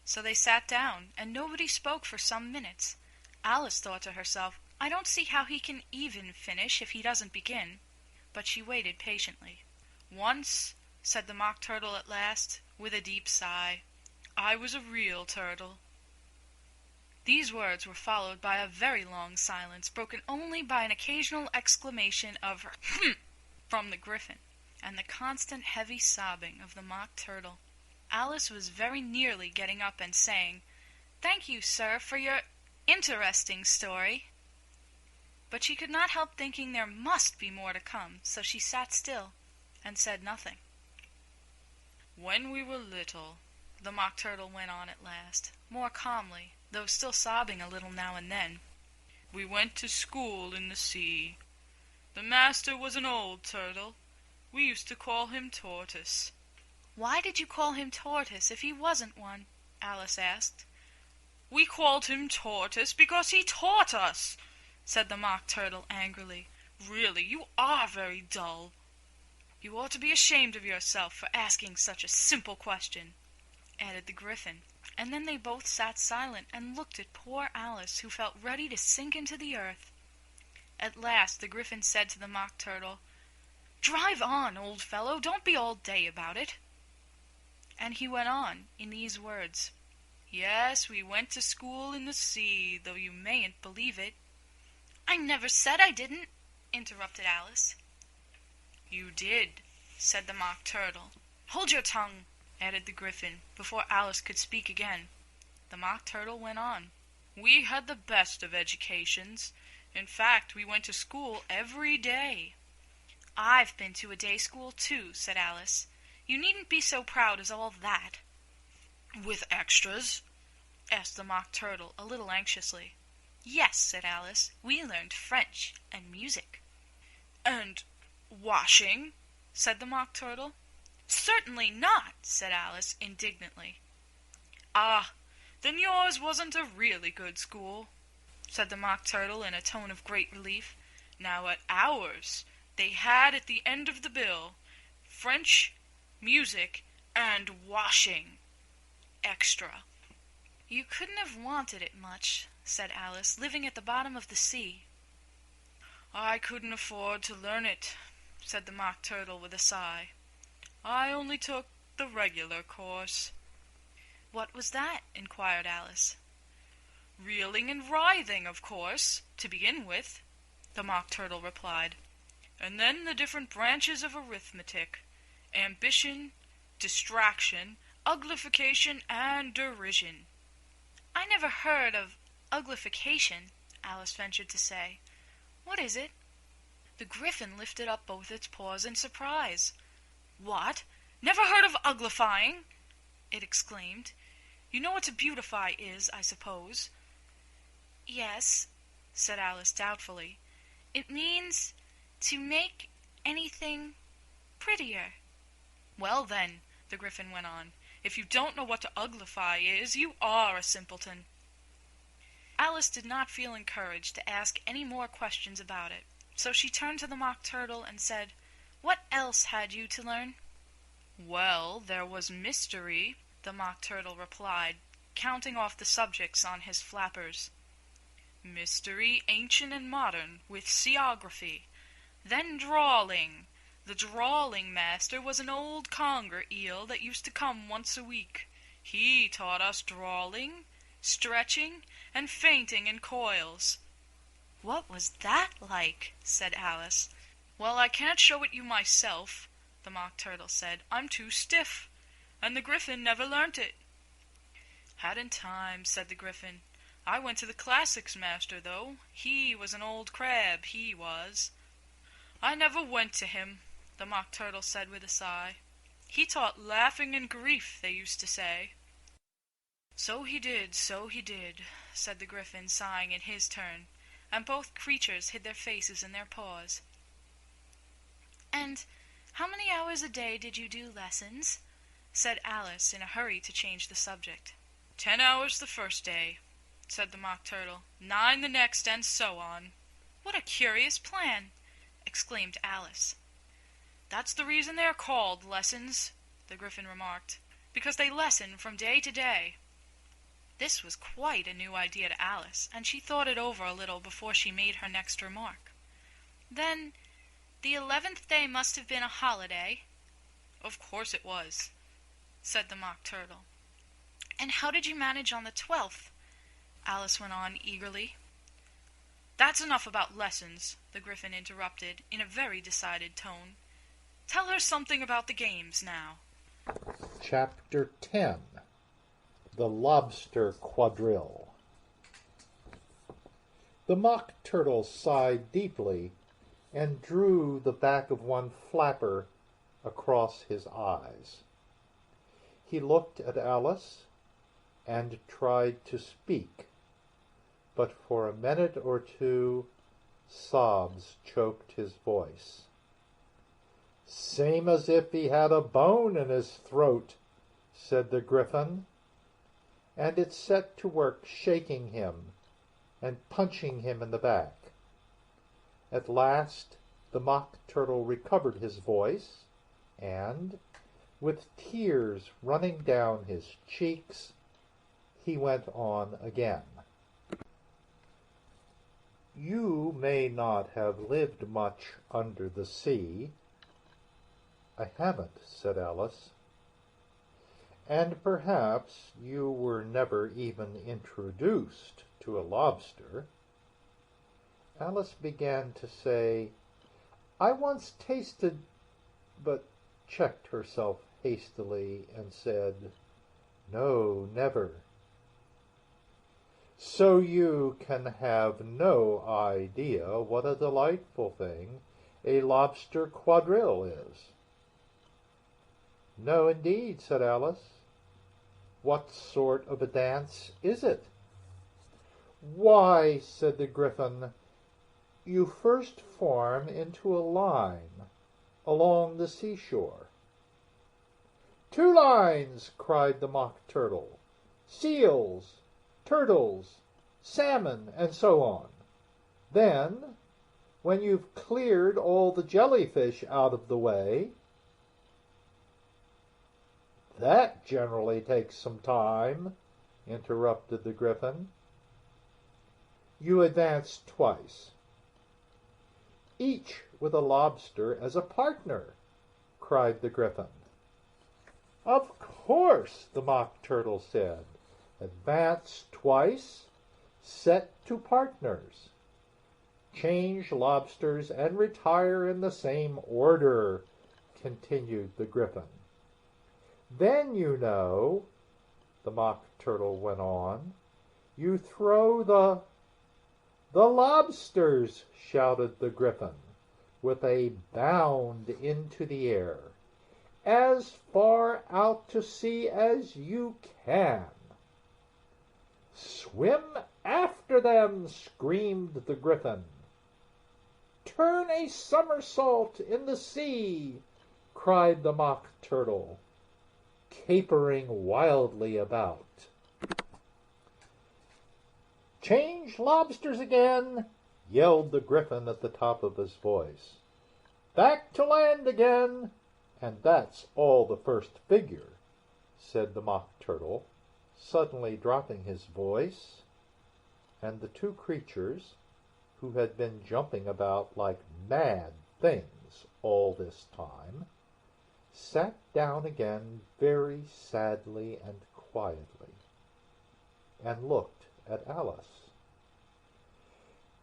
C: So they sat down, and nobody spoke for some minutes. Alice thought to herself, "I don't see how he can even finish if he doesn't begin." But she waited patiently. "Once," said the Mock Turtle at last, with a deep sigh, "I was a real turtle." These words were followed by a very long silence, broken only by an occasional exclamation of "Hm!" from the griffin, and the constant heavy sobbing of the Mock Turtle. Alice was very nearly getting up and saying, "Thank you, sir, for your interesting story." But she could not help thinking there must be more to come, so she sat still and said nothing. "When we were little," the Mock Turtle went on at last, more calmly, though still sobbing a little now and then, "we went to school in the sea. The master was an old turtle, We used to call him Tortoise." "Why did you call him Tortoise if he wasn't one?" Alice asked. "We called him Tortoise because he taught us," said the Mock Turtle angrily. "Really, you are very dull. You ought to be ashamed of yourself for asking such a simple question," added the Gryphon, and then they both sat silent and looked at poor Alice, who felt ready to sink into the earth. At last the Gryphon said to the Mock Turtle, "Drive on, old fellow, don't be all day about it." And he went on in these words: "Yes, we went to school in the sea, though you mayn't believe it." "I never said I didn't," interrupted Alice. "You did," said the Mock Turtle. "Hold your tongue," added the Gryphon, before Alice could speak again. The Mock Turtle went on. "We had the best of educations. In fact, we went to school every day." "I've been to a day school too," said Alice. "You needn't be so proud as all that." "With extras?" asked the Mock Turtle a little anxiously. "Yes," said Alice. "We learned French and music." "And washing?" said the Mock Turtle. "Certainly not," said Alice indignantly. "Ah, then yours wasn't a really good school," said the Mock Turtle in a tone of great relief. "Now at ours they had at the end of the bill French, music, and washing. Extra." "You couldn't have wanted it much," said Alice, "living at the bottom of the sea." "I couldn't afford to learn it," said the Mock Turtle with a sigh. "I only took the regular course." "What was that?" inquired Alice. "Reeling and writhing, of course, to begin with," the Mock Turtle replied. "And then the different branches of arithmetic: ambition, distraction, uglification, and derision." "I never heard of uglification," Alice ventured to say. "What is it?" The Gryphon lifted up both its paws in surprise. "What? Never heard of uglifying?" it exclaimed. "You know what to beautify is, I suppose." "Yes," said Alice doubtfully. "It means to make anything prettier." "Well then," the Gryphon went on, "if you don't know what to uglify is, you are a simpleton." Alice did not feel encouraged to ask any more questions about it, so she turned to the Mock Turtle and said, "What else had you to learn?" "Well, there was mystery," the Mock Turtle replied, counting off the subjects on his flappers. "Mystery, ancient and modern, with seaography. Then drawling. The drawling master was an old conger eel that used to come once a week. He taught us drawling, stretching, and fainting in coils." "What was that like?" said Alice. "Well, I can't show it you myself," the Mock Turtle said. "I'm too stiff, and the Gryphon never learnt it." "Hadn't time," said the Gryphon. "I went to the classics master, though. He was an old crab, he was." "I never went to him," the Mock Turtle said with a sigh. "He taught laughing and grief, they used to say." So he did," said the Gryphon, sighing in his turn, and both creatures hid their faces in their paws. "And how many hours a day did you do lessons?" said Alice in a hurry to change the subject. 10 hours the first day," said the Mock Turtle, 9 the next, and so on." "What a curious plan!" exclaimed Alice. "That's the reason they are called lessons," the Gryphon remarked, "because they lessen from day to day." This was quite a new idea to Alice, and she thought it over a little before she made her next remark. "Then the 11th day must have been a holiday?" "Of course it was," said the Mock Turtle. "And how did you manage on the 12th?" Alice went on eagerly. "That's enough about lessons," the Gryphon interrupted in a very decided tone. "Tell her something about the games now."
D: Chapter 10. The Lobster Quadrille. The Mock Turtle sighed deeply and drew the back of one flapper across his eyes. He looked at Alice and tried to speak, but for a minute or two sobs choked his voice. "Same as if he had a bone in his throat," said the Gryphon, and it set to work shaking him and punching him in the back. At last the Mock Turtle recovered his voice, and, with tears running down his cheeks, he went on again. "You may not have lived much under the sea." "I haven't," said Alice. "And perhaps you were never even introduced to a lobster." Alice began to say, "I once tasted," but checked herself hastily and said, "No, never." "So you can have no idea what a delightful thing a lobster quadrille is." "No, indeed," said Alice. "What sort of a dance is it?" "Why," said the Gryphon, "you first form into a line along the seashore." "Two lines!" cried the Mock Turtle. "Seals, turtles, salmon, and so on. Then, when you've cleared all the jellyfish out of the way—" "That generally takes some time," interrupted the Gryphon. "You advance twice, each with a lobster as a partner," cried the Gryphon. "Of course," the Mock Turtle said. "Advance twice, set to partners. Change lobsters and retire in the same order," continued the Gryphon. "Then, you know," the Mock Turtle went on, "you throw the—" "The lobsters!" shouted the Gryphon, with a bound into the air. "As far out to sea as you can." "Swim after them!" screamed the Gryphon. "Turn a somersault in the sea!" cried the Mock Turtle, capering wildly about. "Change lobsters again!" yelled the Gryphon at the top of his voice. "Back to land again! And that's all the first figure," said the Mock Turtle, suddenly dropping his voice, and the two creatures, who had been jumping about like mad things all this time, sat down again very sadly and quietly, and looked at Alice.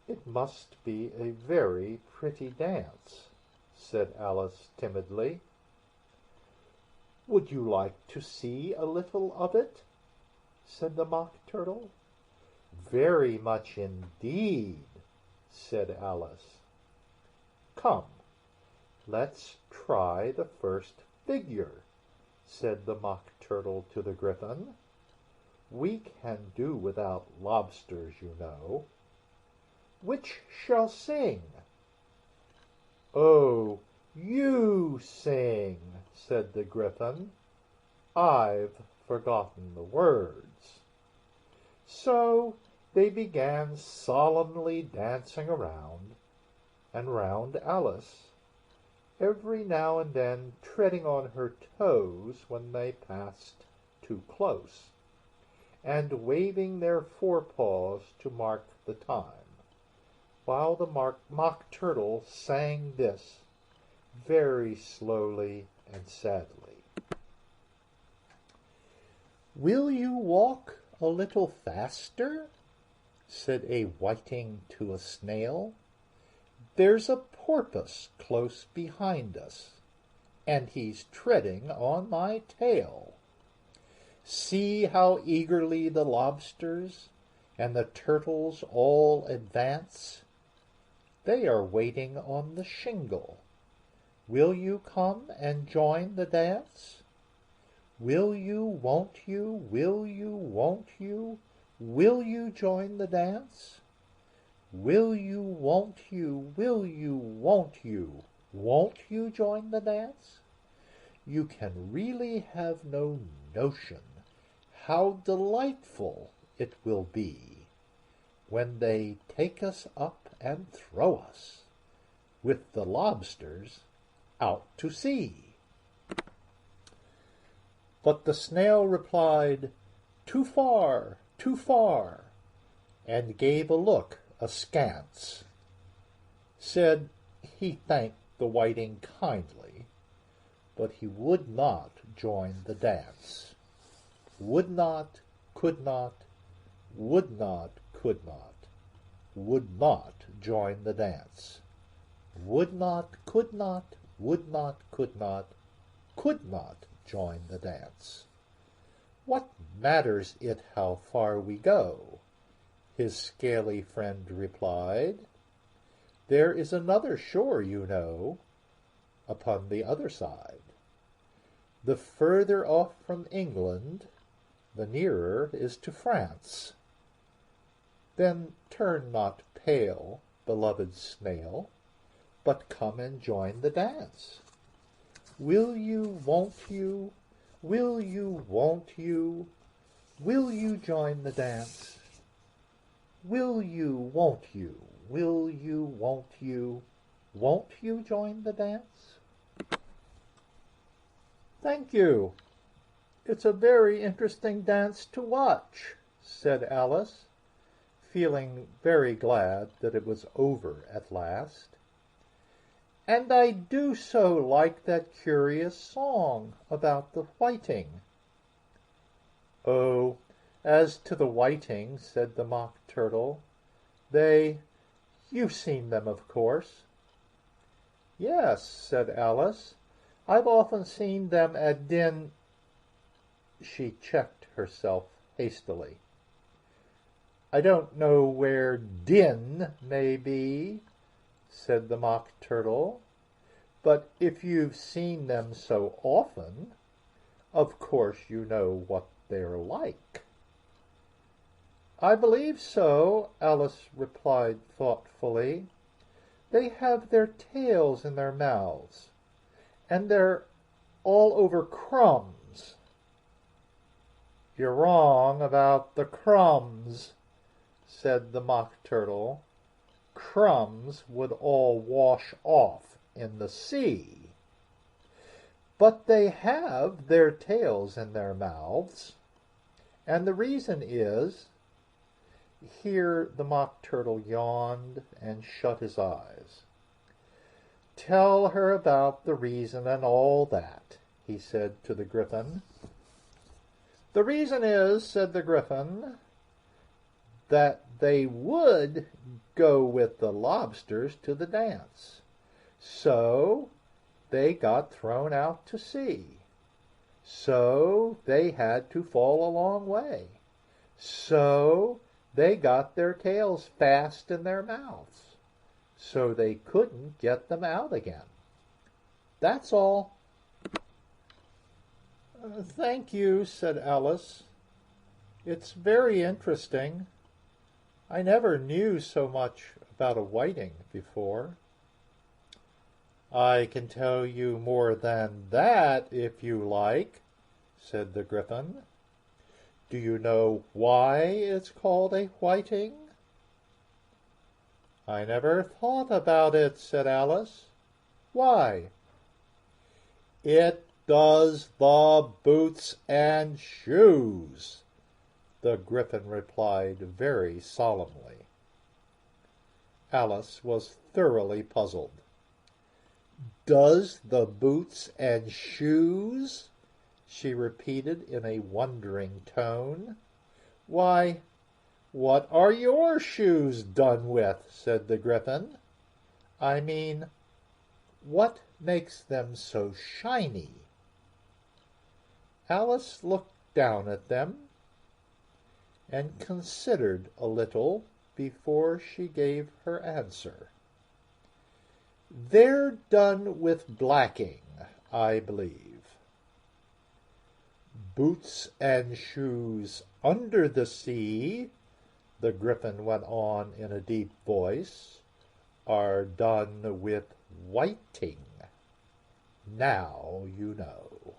D: "It must be a very pretty dance," said Alice timidly. "Would you like to see a little of it?" said the Mock Turtle. "Very much indeed," said Alice. "Come, let's try the first figure," said the Mock Turtle to the Gryphon. "We can do without lobsters, you know. Which shall sing?" "Oh, you sing," said the Gryphon. "I've forgotten the words." So they began solemnly dancing around and round Alice, every now and then treading on her toes when they passed too close, and waving their forepaws to mark the time, while the Mock Turtle sang this very slowly and sadly. "Will you walk a little faster?" said a whiting to a snail. "There's a porpoise close behind us, and he's treading on my tail. See how eagerly the lobsters and the turtles all advance. They are waiting on the shingle. Will you come and join the dance? Will you, won't you, will you, won't you, will you join the dance? Will you, won't you, will you, won't you, Won't you join the dance? You can really have no notion how delightful it will be when they take us up and throw us, with the lobsters, out to sea." But the snail replied, "Too far, too far," and gave a look askance. Said he thanked the whiting kindly, but he would not join the dance. Would not, could not, would not, could not, would not join the dance. Would not, could not, would not, could not join the dance. "What matters it how far we go?" his scaly friend replied. "There is another shore, you know, upon the other side. The further off from England, the nearer is to France. Then turn not pale, beloved snail, but come and join the dance. Will you, won't you, will you, won't you, will you join the dance? Will you, won't you, will you, won't you join the dance?" "Thank you. It's a very interesting dance to watch," said Alice, feeling very glad that it was over at last. "And I do so like that curious song about the whiting." "Oh, as to the whiting," said the Mock Turtle, you've seen them, of course." "Yes," said Alice, "I've often seen them at She checked herself hastily. "I don't know where Din may be," said the Mock Turtle, "but if you've seen them so often, of course you know what they're like." "I believe so," Alice replied thoughtfully. "They have their tails in their mouths, and they're all over crumbs." "You're wrong about the crumbs," said the Mock Turtle. "Crumbs would all wash off in the sea. But they have their tails in their mouths, and the reason is—" Here the Mock Turtle yawned and shut his eyes. "Tell her about the reason and all that," he said to the Gryphon. "The reason is," said the Gryphon, "that they would go with the lobsters to the dance. So they got thrown out to sea. So they had to fall a long way. So they got their tails fast in their mouths. So they couldn't get them out again. That's all." "Thank you," said Alice. "It's very interesting. I never knew so much about a whiting before." "I can tell you more than that, if you like," said the Gryphon. "Do you know why it's called a whiting?" "I never thought about it," said Alice. "Why?" "It does the boots and shoes," the Gryphon replied very solemnly. Alice was thoroughly puzzled. "Does the boots and shoes?" she repeated in a wondering tone. "Why, what are your shoes done with?" said the Gryphon. "I mean, what makes them so shiny?" Alice looked down at them and considered a little before she gave her answer. "They're done with blacking, I believe." "Boots and shoes under the sea," the Gryphon went on in a deep voice, "are done with whiting. Now you know."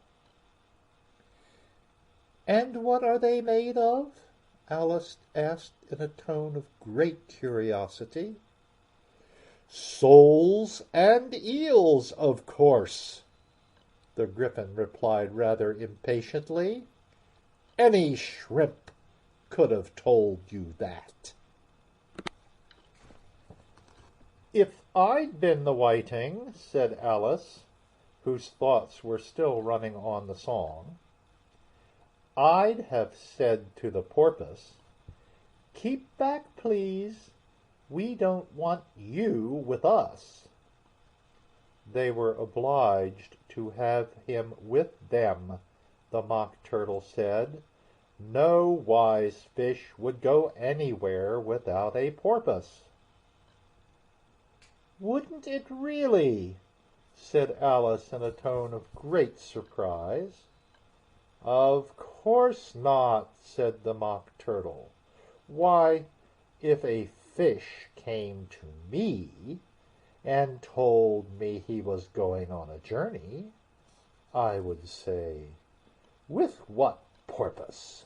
D: "And what are they made of?" Alice asked in a tone of great curiosity. "Soles and eels, of course," the Gryphon replied rather impatiently. "Any shrimp could have told you that." "If I'd been the whiting," said Alice, whose thoughts were still running on the song, "I'd have said to the porpoise, 'Keep back, please. We don't want you with us.'" They were obliged to have him with them, the Mock Turtle said. No wise fish would go anywhere without a porpoise. "Wouldn't it really?" said Alice in a tone of great surprise. "Of course not," said the Mock Turtle. "Why, if a fish came to me and told me he was going on a journey, I would say, 'With what porpoise?'"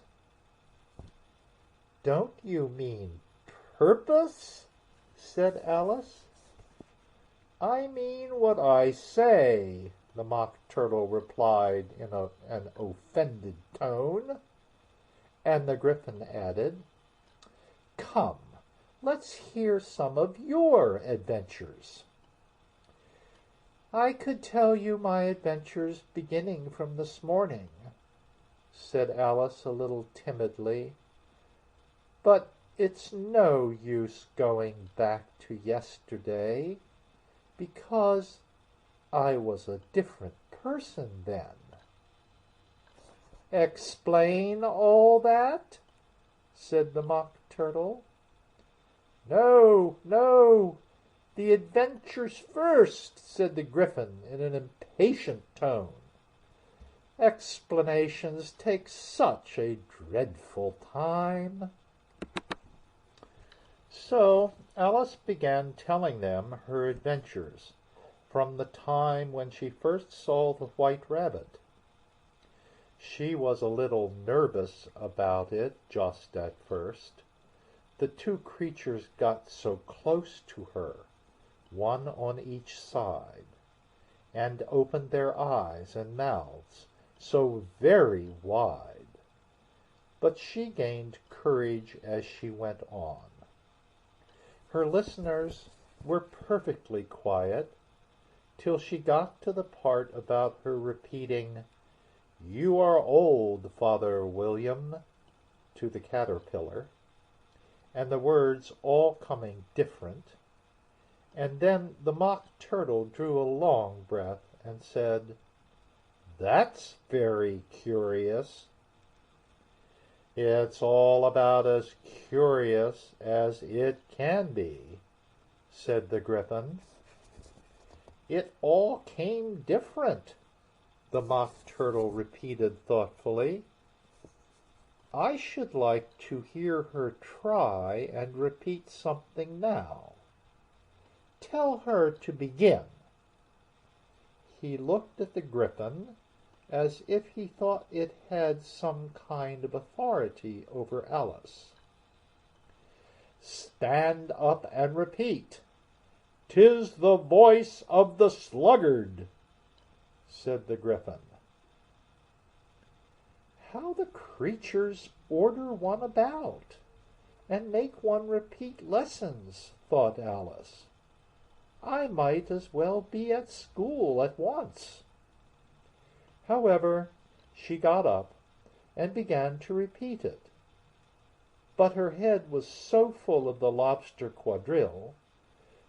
D: "Don't you mean purpose?" said Alice. "I mean what I say," the Mock Turtle replied in an offended tone. And the Gryphon added, "Come, let's hear some of your adventures." "I could tell you my adventures beginning from this morning," said Alice a little timidly, "but it's no use going back to yesterday, because I was a different person then." "Explain all that?" said the Mock Turtle. "No, no, the adventures first," said the Gryphon in an impatient tone. "Explanations take such a dreadful time." So Alice began telling them her adventures from the time when she first saw the white rabbit. She was a little nervous about it just at first. The two creatures got so close to her, one on each side, and opened their eyes and mouths so very wide. But she gained courage as she went on. Her listeners were perfectly quiet till she got to the part about her repeating, "You are old, Father William," to the caterpillar, and the words all coming different, and then the Mock Turtle drew a long breath and said, "That's very curious." "It's all about as curious as it can be," said the Gryphon. "It all came different," the Mock Turtle repeated thoughtfully. "I should like to hear her try and repeat something now. Tell her to begin." He looked at the Gryphon as if he thought it had some kind of authority over Alice. "Stand up and repeat. 'Tis the voice of the sluggard," said the Gryphon. "How the creatures order one about, and make one repeat lessons," thought Alice. "I might as well be at school at once." However, she got up and began to repeat it. But her head was so full of the lobster quadrille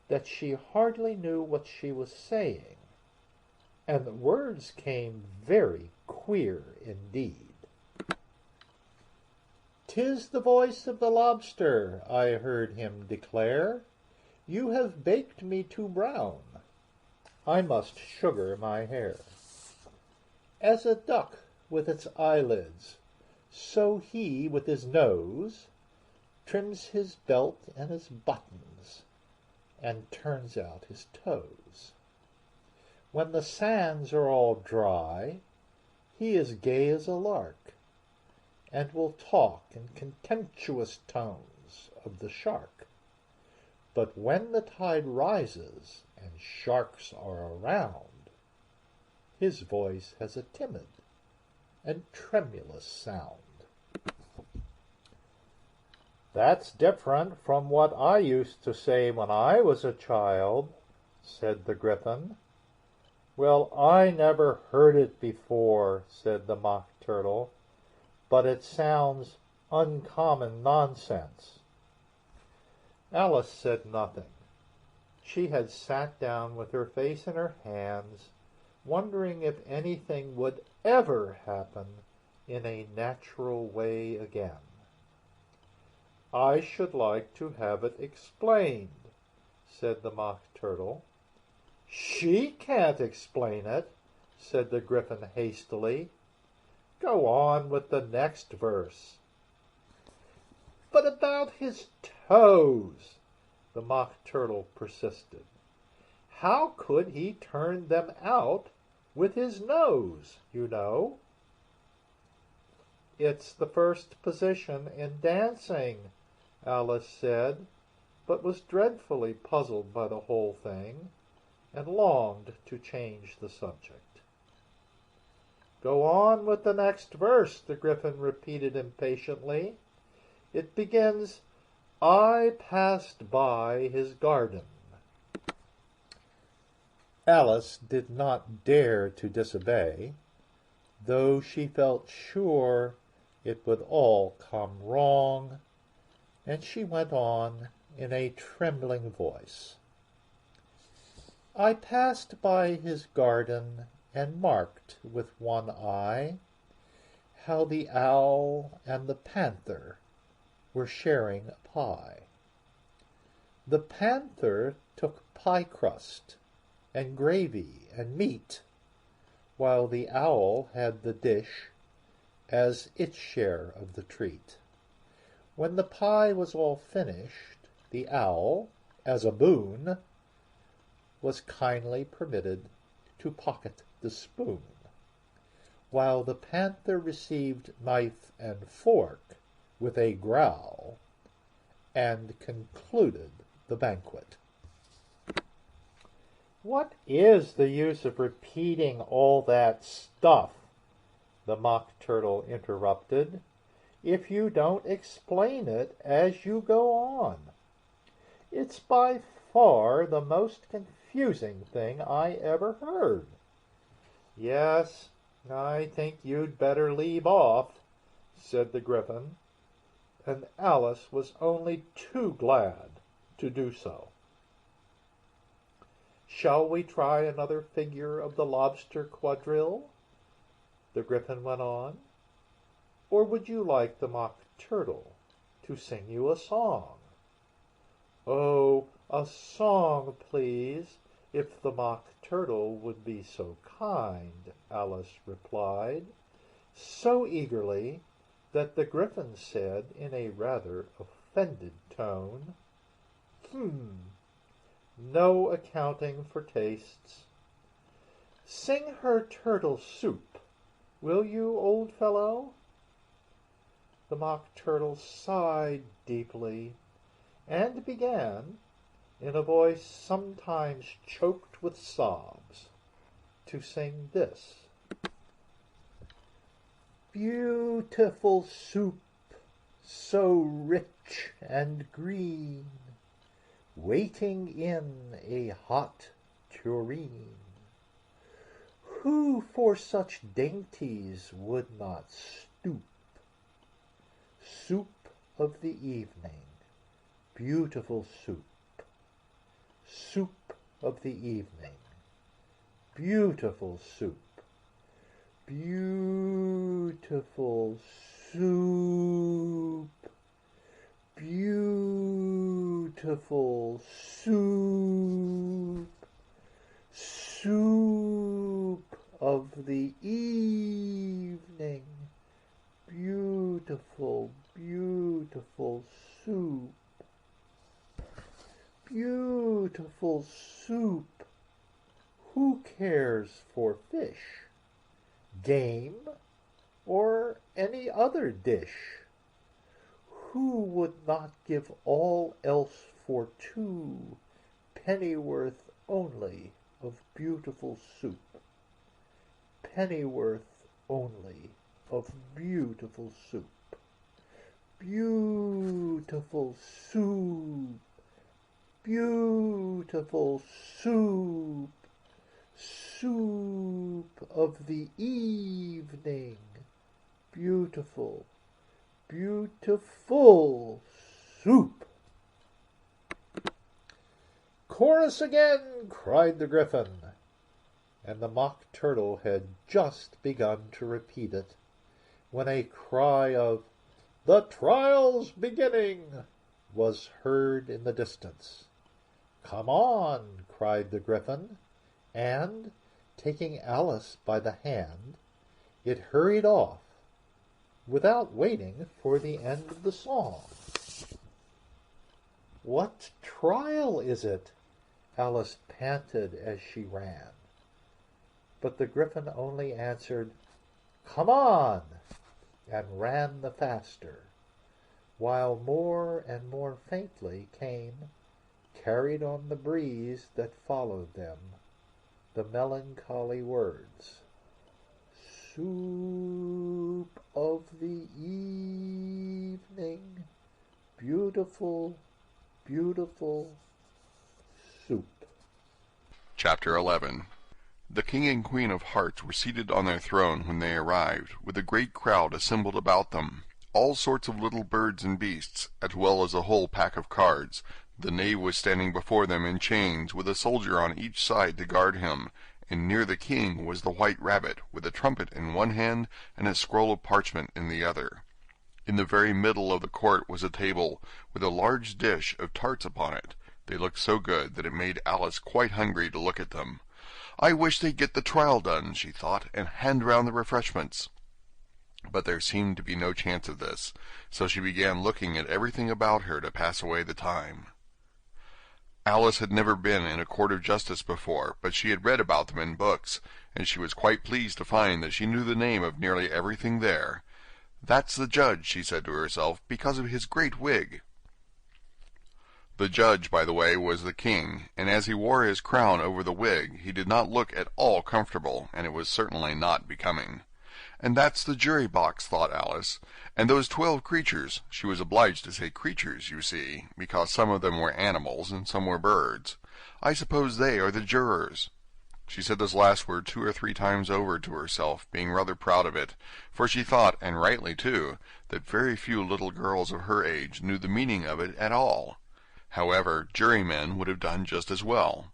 D: that she hardly knew what she was saying, and the words came very queer indeed. "'Tis the voice of the lobster," I heard him declare. "You have baked me too brown. I must sugar my hair. As a duck with its eyelids, so he with his nose trims his belt and his buttons, and turns out his toes." When the sands are all dry, he is gay as a lark, and will talk in contemptuous tones of the shark. But when the tide rises and sharks are around, his voice has a timid and tremulous sound. "That's different from what I used to say when I was a child," said the Gryphon. "Well, I never heard it before," said the Mock Turtle, "but it sounds uncommon nonsense." Alice said nothing. She had sat down with her face in her hands, wondering if anything would ever happen in a natural way again. "I should like to have it explained," said the Mock Turtle. "She can't explain it," said the Gryphon hastily. "Go on with the next verse." "But about his toes," the Mock Turtle persisted. "How could he turn them out with his nose, you know?" "It's the first position in dancing," Alice said, but was dreadfully puzzled by the whole thing, and longed to change the subject. "Go on with the next verse," the Gryphon repeated impatiently. "It begins, 'I passed by his garden.'" Alice did not dare to disobey, though she felt sure it would all come wrong, and she went on in a trembling voice. "I passed by his garden and marked with one eye how the owl and the panther were sharing a pie. The panther took pie crust and gravy and meat, while the owl had the dish as its share of the treat. When the pie was all finished, the owl, as a boon, was kindly permitted to pocket the spoon, while the panther received knife and fork with a growl, and concluded the banquet." "What is the use of repeating all that stuff," the Mock Turtle interrupted, "if you don't explain it as you go on? It's by far the most confusing thing I ever heard." "Yes, I think you'd better leave off," said the Gryphon, and Alice was only too glad to do so. "Shall we try another figure of the lobster quadrille?" the Gryphon went on. "Or would you like the Mock Turtle to sing you a song?" "Oh, a song, please, if the Mock Turtle would be so kind," Alice replied, so eagerly that the Gryphon said in a rather offended tone, no accounting for tastes. Sing her turtle soup, will you, old fellow?" The Mock Turtle sighed deeply, and began, in a voice sometimes choked with sobs, to sing this: "Beautiful soup, so rich and green, waiting in a hot tureen. Who for such dainties would not stoop? Soup of the evening, beautiful soup. Soup of the evening, beautiful soup. Beautiful soup. Beautiful soup. Soup of the evening, beautiful, beautiful soup. Beautiful soup. Who cares for fish, game, or any other dish? Who would not give all else for 2 pennyworth only of beautiful soup? Pennyworth only of beautiful soup. Beautiful soup. Beautiful soup. Soup of the evening. Beautiful, beautiful soup. Chorus again, cried the Gryphon, and the Mock Turtle had just begun to repeat it, when a cry of, "The trial's beginning!" was heard in the distance. "Come on!" cried the Gryphon, and, taking Alice by the hand, it hurried off, without waiting for the end of the song. "What trial is it?" Alice panted as she ran. But the Gryphon only answered, "Come on!" and ran the faster, while more and more faintly came, carried on the breeze that followed them, the melancholy words, "Soup of the evening, beautiful, beautiful soup."
E: Chapter 11. The King and Queen of Hearts were seated on their throne when they arrived, with a great crowd assembled about them, all sorts of little birds and beasts, as well as a whole pack of cards. The knave was standing before them in chains, with a soldier on each side to guard him, and near the king was the white rabbit, with a trumpet in one hand and a scroll of parchment in the other. In the very middle of the court was a table, with a large dish of tarts upon it. They looked so good that it made Alice quite hungry to look at them. "I wish they'd get the trial done," she thought, "and hand round the refreshments." But there seemed to be no chance of this, so she began looking at everything about her to pass away the time. Alice had never been in a court of justice before, but she had read about them in books, and she was quite pleased to find that she knew the name of nearly everything there. "That's the judge," she said to herself, "because of his great wig." The judge, by the way, was the king, and as he wore his crown over the wig, he did not look at all comfortable, and it was certainly not becoming. "And that's the jury box," thought Alice, "and those 12 creatures," she was obliged to say creatures, you see, because some of them were animals and some were birds, "I suppose they are the jurors." She said this last word 2 or 3 times over to herself, being rather proud of it, for she thought, and rightly too, that very few little girls of her age knew the meaning of it at all. However, jurymen would have done just as well.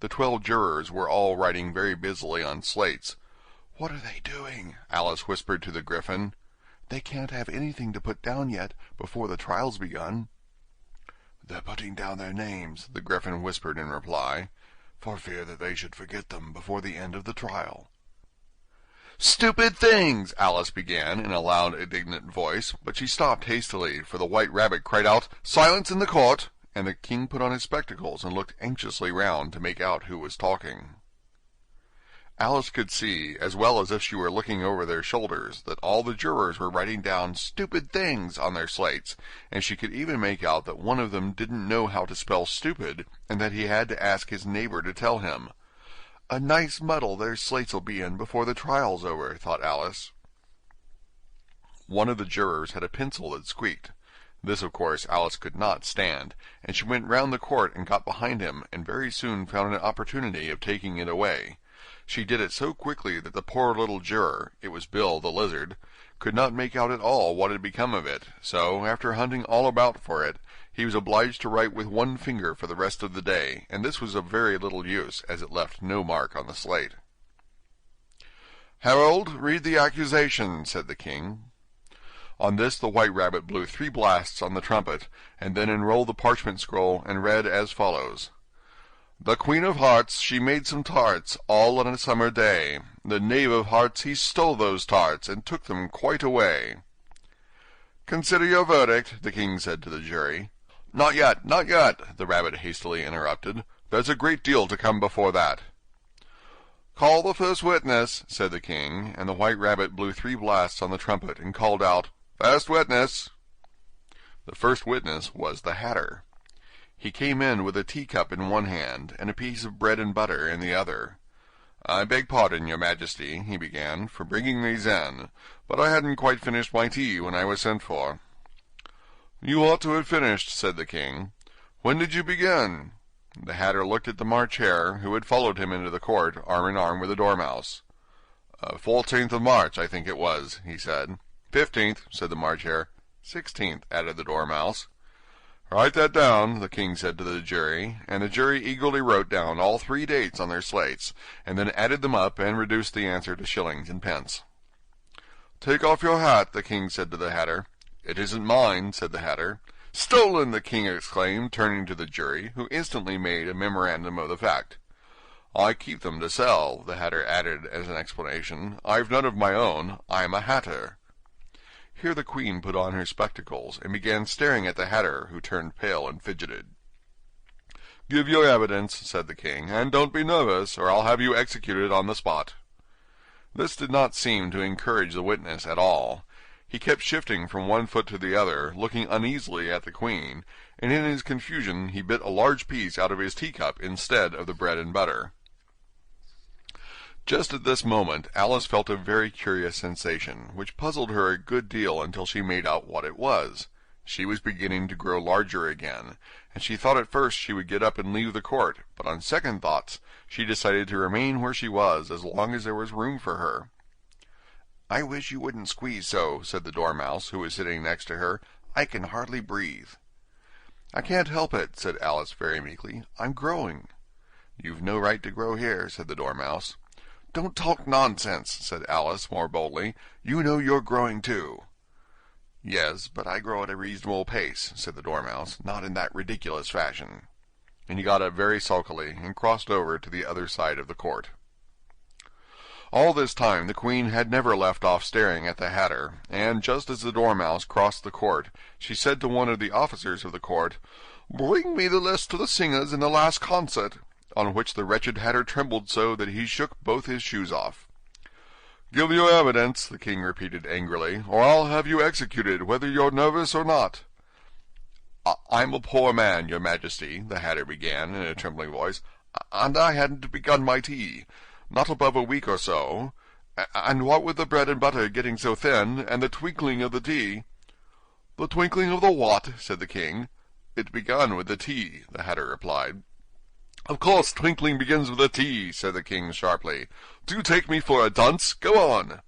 E: The 12 jurors were all writing very busily on slates. "What are they doing?" Alice whispered to the Gryphon. "They can't have anything to put down yet, before the trial's begun." "They're putting down their names," the Gryphon whispered in reply, "for fear that they should forget them before the end of the trial." "Stupid things!" Alice began in a loud, indignant voice, but she stopped hastily, for the white rabbit cried out, "Silence in the court!" and the king put on his spectacles and looked anxiously round to make out who was talking. Alice could see, as well as if she were looking over their shoulders, that all the jurors were writing down "stupid things" on their slates, and she could even make out that one of them didn't know how to spell stupid, and that he had to ask his neighbor to tell him. "A nice muddle their slates'll be in before the trial's over," thought Alice. One of the jurors had a pencil that squeaked. This, of course, Alice could not stand, and she went round the court and got behind him, and very soon found an opportunity of taking it away. She did it so quickly that the poor little juror, it was Bill the lizard, could not make out at all what had become of it, so, after hunting all about for it, he was obliged to write with one finger for the rest of the day, and this was of very little use, as it left no mark on the slate. "Herald, read the accusation," said the king. On this the white rabbit blew 3 blasts on the trumpet, and then unrolled the parchment scroll and read as follows. "The Queen of Hearts, she made some tarts, all on a summer day. The Knave of Hearts, he stole those tarts, and took them quite away." "Consider your verdict," the king said to the jury. "Not yet, not yet," the rabbit hastily interrupted. "There's a great deal to come before that." "Call the first witness," said the king, and the White Rabbit blew 3 blasts on the trumpet and called out, "First witness." The first witness was the Hatter. He came in with a teacup in one hand and a piece of bread and butter in the other. "I beg pardon, your majesty," he began, "for bringing these in, but I hadn't quite finished my tea when I was sent for." "You ought to have finished," said the king. "When did you begin?" The Hatter looked at the March Hare, who had followed him into the court, arm in arm with the Dormouse. 14th of March, I think it was," he said. 15th, said the March Hare. 16th, added the Dormouse. "Write that down," the king said to the jury, and the jury eagerly wrote down all 3 dates on their slates, and then added them up and reduced the answer to shillings and pence. "Take off your hat," the king said to the Hatter. "It isn't mine," said the Hatter. "Stolen!" the king exclaimed, turning to the jury, who instantly made a memorandum of the fact. "I keep them to sell," the Hatter added as an explanation. "I've none of my own. I'm a hatter." Here the queen put on her spectacles and began staring at the Hatter, who turned pale and fidgeted. "Give your evidence," said the king, "and don't be nervous, or I'll have you executed on the spot." This did not seem to encourage the witness at all. He kept shifting from one foot to the other, looking uneasily at the queen, and in his confusion he bit a large piece out of his teacup instead of the bread and butter. Just at this moment Alice felt a very curious sensation, which puzzled her a good deal until she made out what it was. She was beginning to grow larger again, and she thought at first she would get up and leave the court, but on second thoughts she decided to remain where she was as long as there was room for her. "I wish you wouldn't squeeze so," said the Dormouse, who was sitting next to her. "I can hardly breathe." "I can't help it," said Alice very meekly. "I'm growing." "You've no right to grow here," said the Dormouse. "Don't talk nonsense," said Alice more boldly. "You know you're growing too." "Yes, but I grow at a reasonable pace," said the Dormouse, "not in that ridiculous fashion." And he got up very sulkily and crossed over to the other side of the court. All this time the queen had never left off staring at the Hatter, and just as the Dormouse crossed the court, she said to one of the officers of the court, "Bring me the list of the singers in the last concert," on which the wretched Hatter trembled so that he shook both his shoes off. "Give your evidence," the king repeated angrily, "or I'll have you executed, whether you're nervous or not." "I'm a poor man, your majesty," the Hatter began in a trembling voice, "and I hadn't begun my tea. Not above a week or so, and what with the bread and butter getting so thin, and the twinkling of the tea—" "The twinkling of the what?" said the king. "It begun with the tea," the Hatter replied. "Of course twinkling begins with the tea," said the king sharply. "Do you take me for a dunce? Go on."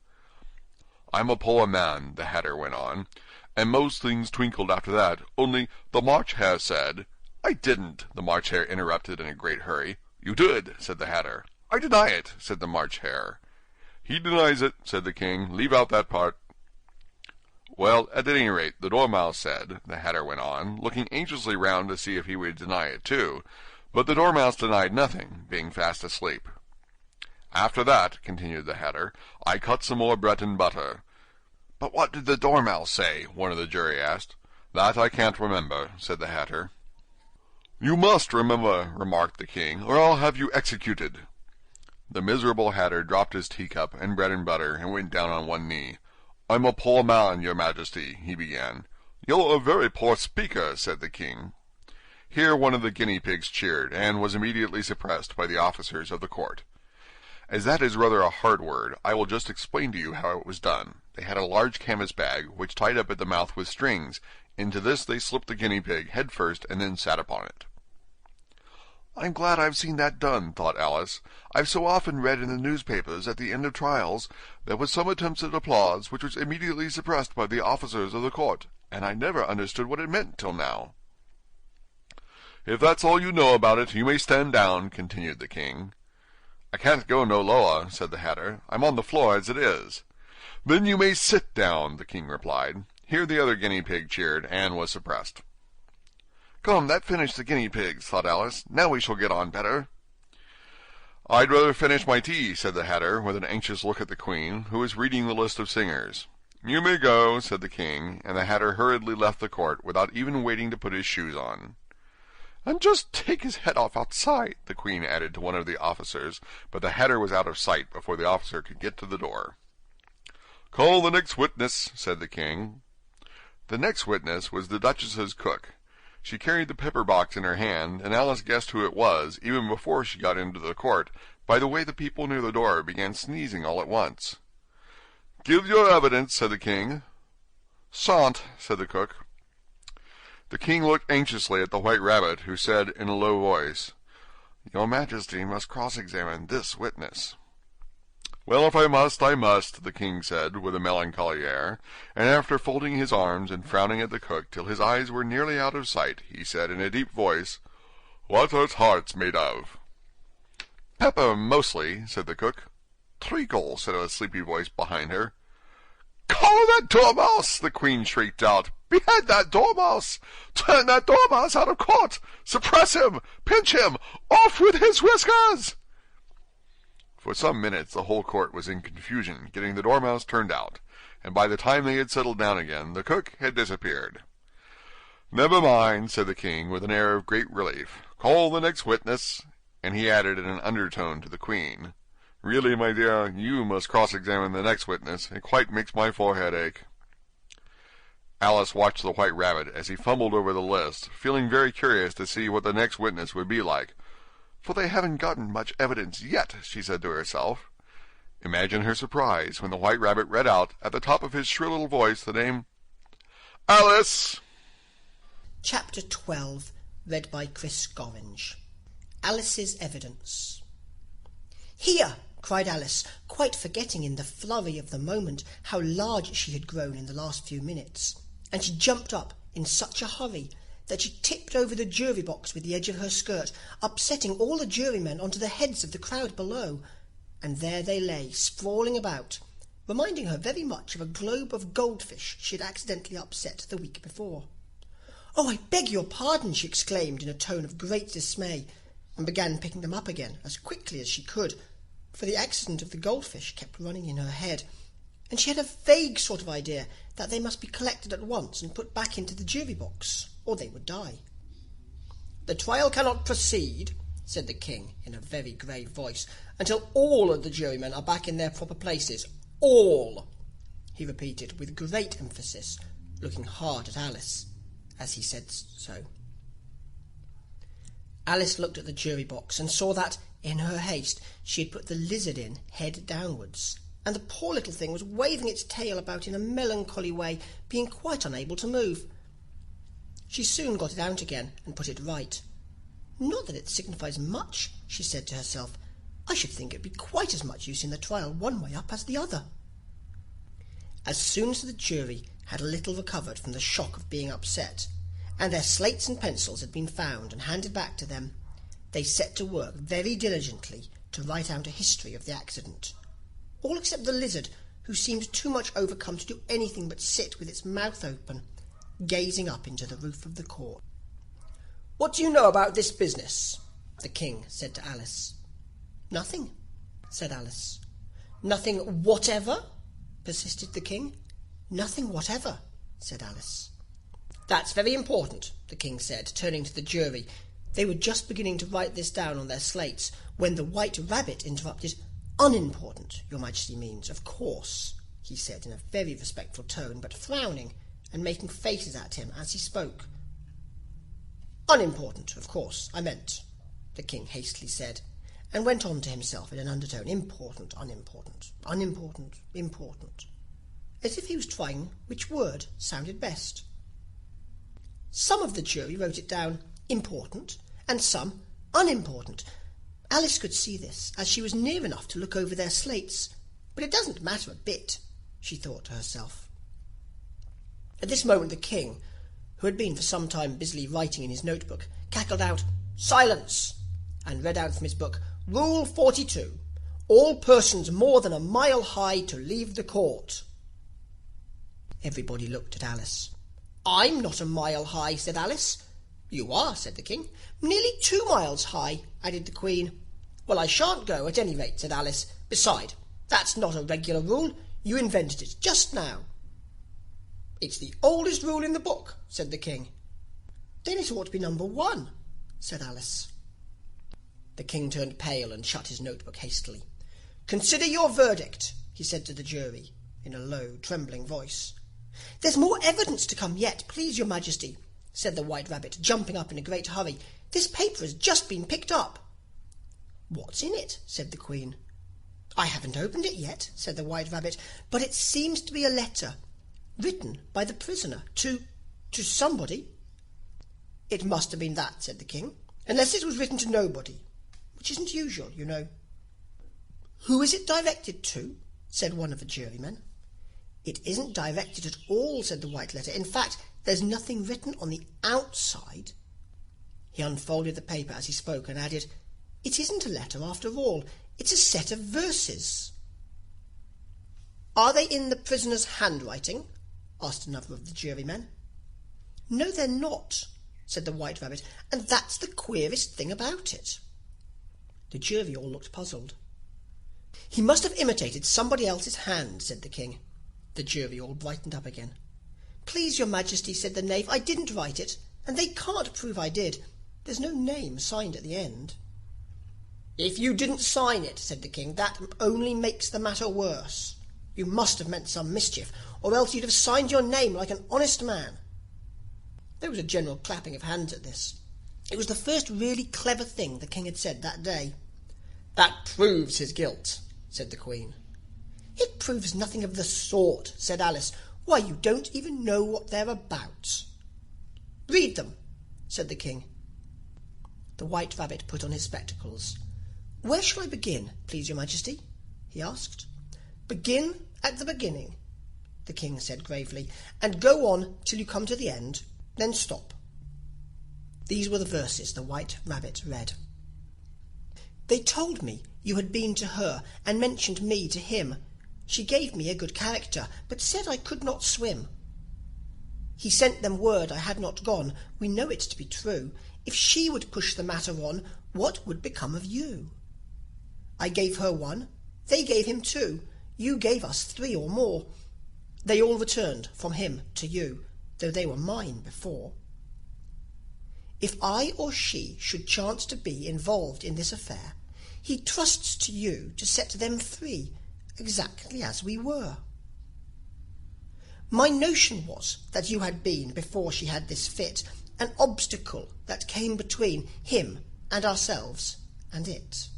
E: "I'm a poor man," the Hatter went on, "and most things twinkled after that, only the March Hare said—" "I didn't," the March Hare interrupted in a great hurry. "You did," said the Hatter. "I deny it," said the March Hare. "He denies it," said the king. "Leave out that part." "Well, at any rate, the Dormouse said," the Hatter went on, looking anxiously round to see if he would deny it too, but the Dormouse denied nothing, being fast asleep. "After that," continued the Hatter, "I cut some more bread and butter." "But what did the Dormouse say?" one of the jury asked. "That I can't remember," said the Hatter. "You must remember," remarked the king, "or I'll have you executed." The miserable Hatter dropped his teacup and bread and butter and went down on one knee. "I'm a poor man, your majesty," he began. "You're a very poor speaker," said the king. Here one of the guinea pigs cheered, and was immediately suppressed by the officers of the court. As that is rather a hard word, I will just explain to you how it was done. They had a large canvas bag, which tied up at the mouth with strings. Into this they slipped the guinea pig head first, and then sat upon it. "I'm glad I've seen that done," thought Alice. "I've so often read in the newspapers at the end of trials there was some attempts at applause which was immediately suppressed by the officers of the court, and I never understood what it meant till now." "If that's all you know about it, you may stand down," continued the king. "I can't go no lower," said the Hatter. "I'm on the floor as it is." "Then you may sit down," the king replied. Here the other guinea pig cheered, and was suppressed. "Come, that finished the guinea pigs," thought Alice. "Now we shall get on better." "I'd rather finish my tea," said the Hatter, with an anxious look at the queen, who was reading the list of singers. "You may go," said the king, and the Hatter hurriedly left the court without even waiting to put his shoes on. "And just take his head off outside," the Queen added to one of the officers, but the Hatter was out of sight before the officer could get to the door. "Call the next witness," said the King. The next witness was the Duchess's cook. She carried the pepper box in her hand, and Alice guessed who it was, even before she got into the court, by the way the people near the door began sneezing all at once. "Give your evidence," said the King. "Sant," said the cook. The King looked anxiously at the White Rabbit, who said in a low voice, "Your Majesty must cross-examine this witness." "Well, if I must, I must," the King said, with a melancholy air, and after folding his arms and frowning at the cook till his eyes were nearly out of sight, he said in a deep voice, "What are tarts made of?" "Pepper, mostly," said the cook. "Treacle," said a sleepy voice behind her. "Call that dormouse!" the Queen shrieked out. "Behead that dormouse! Turn that dormouse out of court! Suppress him! Pinch him! Off with his whiskers!" For some minutes the whole court was in confusion, getting the dormouse turned out, and by the time they had settled down again, the cook had disappeared. "Never mind," said the King, with an air of great relief. "Call the next witness," and he added in an undertone to the Queen, "Really, my dear, you must cross-examine the next witness. It quite makes my forehead ache." Alice watched the White Rabbit as he fumbled over the list, feeling very curious to see what the next witness would be like. "For they haven't gotten much evidence yet," she said to herself. Imagine her surprise when the White Rabbit read out, at the top of his shrill little voice, the name Alice!
F: Chapter 12, read by Chris Gorringe. Alice's Evidence. "Here!" cried Alice, quite forgetting in the flurry of the moment how large she had grown in the last few minutes, and she jumped up in such a hurry that she tipped over the jury box with the edge of her skirt, upsetting all the jurymen onto the heads of the crowd below, and there they lay, sprawling about, reminding her very much of a globe of goldfish she had accidentally upset the week before. "Oh, I beg your pardon!" she exclaimed in a tone of great dismay, and began picking them up again as quickly as she could, for the accident of the goldfish kept running in her head, and she had a vague sort of idea that they must be collected at once and put back into the jury box, or they would die. "The trial cannot proceed," said the King in a very grave voice, "until all of the jurymen are back in their proper places. All," he repeated with great emphasis, looking hard at Alice as he said so. Alice looked at the jury box and saw that, in her haste, she had put the lizard in head downwards, and the poor little thing was waving its tail about in a melancholy way, being quite unable to move. She soon got it out again and put it right. "Not that it signifies much," she said to herself. "I should think it would be quite as much use in the trial one way up as the other." As soon as the jury had a little recovered from the shock of being upset, and their slates and pencils had been found and handed back to them, they set to work very diligently to write out a history of the accident, all except the lizard, who seemed too much overcome to do anything but sit with its mouth open, gazing up into the roof of the court. "What do you know about this business?" the King said to Alice. "Nothing," said Alice. "Nothing whatever?" persisted the King. "Nothing whatever," said Alice. "That's very important," the King said, turning to the jury. They were just beginning to write this down on their slates, when the White Rabbit interrupted. "Unimportant, your Majesty means, of course," he said in a very respectful tone, but frowning and making faces at him as he spoke. "Unimportant, of course, I meant," the King hastily said, and went on to himself in an undertone. "Important, unimportant, unimportant, important," as if he was trying which word sounded best. Some of the jury wrote it down important, and some unimportant. Alice could see this, as she was near enough to look over their slates, but it doesn't matter a bit, she thought to herself. At this moment the King, who had been for some time busily writing in his notebook, cackled out, "Silence!" and read out from his book, "Rule 42. All persons more than a mile high to leave the court." Everybody looked at Alice. "I'm not a mile high," said Alice. "You are," said the King. "Nearly 2 miles high," added the Queen. "Well, I shan't go, at any rate," said Alice. "Beside, that's not a regular rule. You invented it just now." "It's the oldest rule in the book," said the King. "Then it ought to be number 1," said Alice. The king turned pale and shut his notebook hastily. "Consider your verdict," he said to the jury, in a low, trembling voice. "There's more evidence to come yet, please your majesty," said the White Rabbit, jumping up in a great hurry. "This paper has just been picked up." "What's in it?" said the queen. "I haven't opened it yet," said the White Rabbit, "but it seems to be a letter, written by the prisoner to somebody." "It must have been that," said the king, "unless it was written to nobody, which isn't usual, you know." "Who is it directed to?" said one of the jurymen. "It isn't directed at all," said the white letter. "In fact, there's nothing written on the outside." He unfolded the paper as he spoke and added, "It isn't a letter after all. It's a set of verses." "Are they in the prisoner's handwriting?" asked another of the jurymen. "No, they're not," said the White Rabbit, "and that's the queerest thing about it." The jury all looked puzzled. "He must have imitated somebody else's hand," said the king. The jury all brightened up again. "Please your majesty," said the knave, "I didn't write it, and they can't prove I did. There's no name signed at the end." "If you didn't sign it," said the king, "that only makes the matter worse. You must have meant some mischief, or else you'd have signed your name like an honest man." There was a general clapping of hands at this. It was the first really clever thing the king had said that day. "That proves his guilt," said the queen. "It proves nothing of the sort," said Alice. "Why, you don't even know what they're about." "Read them," said the king. The White Rabbit put on his spectacles. "Where shall I begin, please your majesty?" he asked. "Begin at the beginning," the king said gravely, "and go on till you come to the end, then stop." These were the verses the White Rabbit read. "They told me you had been to her, and mentioned me to him. She gave me a good character, but said I could not swim. He sent them word I had not gone. We know it to be true. If she would push the matter on, what would become of you? I gave her one, they gave him two. You gave us three or more. They all returned from him to you, though they were mine before. If I or she should chance to be involved in this affair, he trusts to you to set them free, exactly as we were. My notion was that you had been, before she had this fit, an obstacle that came between him and ourselves and it.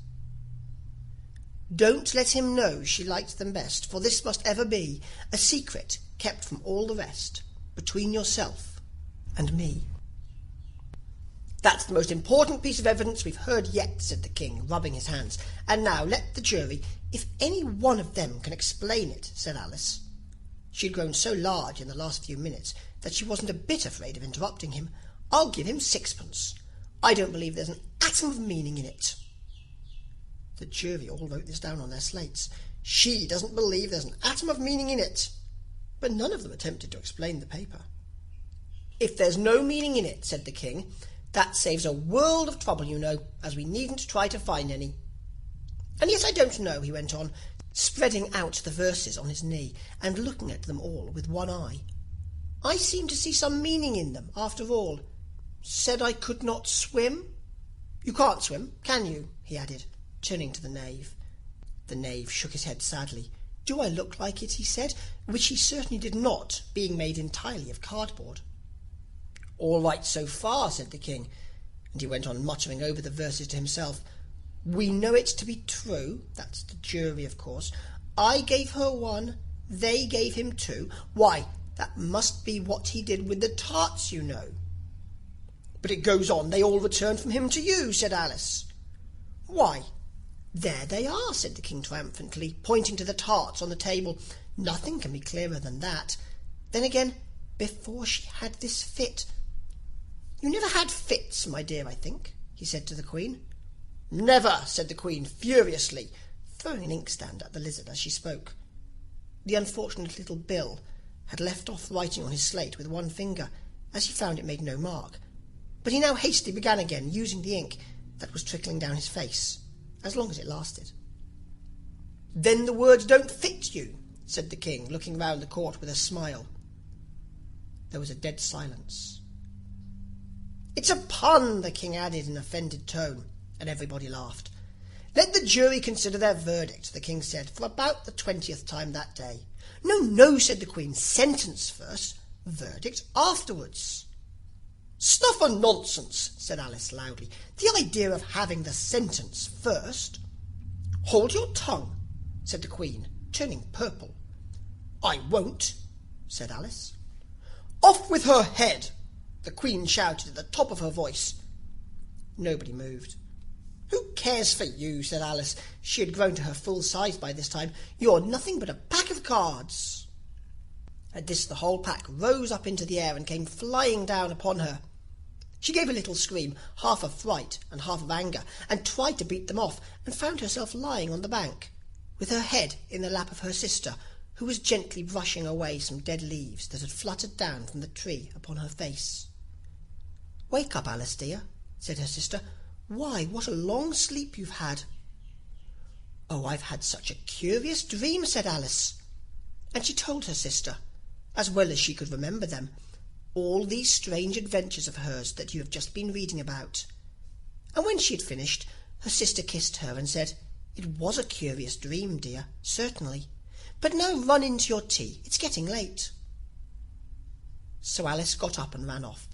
F: Don't let him know she liked them best, for this must ever be a secret kept from all the rest, between yourself and me." "That's the most important piece of evidence we've heard yet," said the king, rubbing his hands. "And now let the jury, if any one of them can explain it," said Alice. She had grown so large in the last few minutes that she wasn't a bit afraid of interrupting him. "I'll give him 6pence. I don't believe there's an atom of meaning in it." The jury all wrote this down on their slates. She doesn't believe there's an atom of meaning in it. But none of them attempted to explain the paper. "If there's no meaning in it," said the king, "that saves a world of trouble, you know, as we needn't try to find any. And yet I don't know," he went on, spreading out the verses on his knee, and looking at them all with one eye. "I seem to see some meaning in them, after all. Said I could not swim. You can't swim, can you?" he added, turning to the knave. The knave shook his head sadly. "Do I look like it?" he said, which he certainly did not, being made entirely of cardboard. "All right so far," said the king, and he went on muttering over the verses to himself. "We know it to be true," that's the jury, of course. "I gave her one, they gave him two. Why, that must be what he did with the tarts, you know." "But it goes on, they all returned from him to you," said Alice. "Why, there they are," said the king triumphantly, pointing to the tarts on the table. "Nothing can be clearer than that. Then again, before she had this fit. You never had fits, my dear, I think," he said to the queen. "Never," said the queen furiously, throwing an inkstand at the lizard as she spoke. The unfortunate little Bill had left off writing on his slate with one finger, as he found it made no mark, but he now hastily began again, using the ink that was trickling down his face, as long as it lasted. "Then the words don't fit you," said the king, looking round the court with a smile. There was a dead silence. "It's a pun," the king added in an offended tone, and everybody laughed. "Let the jury consider their verdict," the king said, for about the 20th time that day. "No, no," said the queen. "Sentence first, verdict afterwards." "Stuff and nonsense," said Alice loudly. "The idea of having the sentence first." "Hold your tongue," said the queen, turning purple. "I won't," said Alice. "Off with her head," the queen shouted at the top of her voice. Nobody moved. "Who cares for you?" said Alice. She had grown to her full size by this time. "You're nothing but a pack of cards." At this the whole pack rose up into the air and came flying down upon her. She gave a little scream, half of fright and half of anger, and tried to beat them off, and found herself lying on the bank, with her head in the lap of her sister, who was gently brushing away some dead leaves that had fluttered down from the tree upon her face. "Wake up, Alice dear," said her sister. "Why, what a long sleep you've had." "Oh, I've had such a curious dream," said Alice. And she told her sister, as well as she could remember them, all these strange adventures of hers that you have just been reading about. And when she had finished, her sister kissed her and said, "It was a curious dream, dear, certainly. But now run into your tea. It's getting late." So Alice got up and ran off,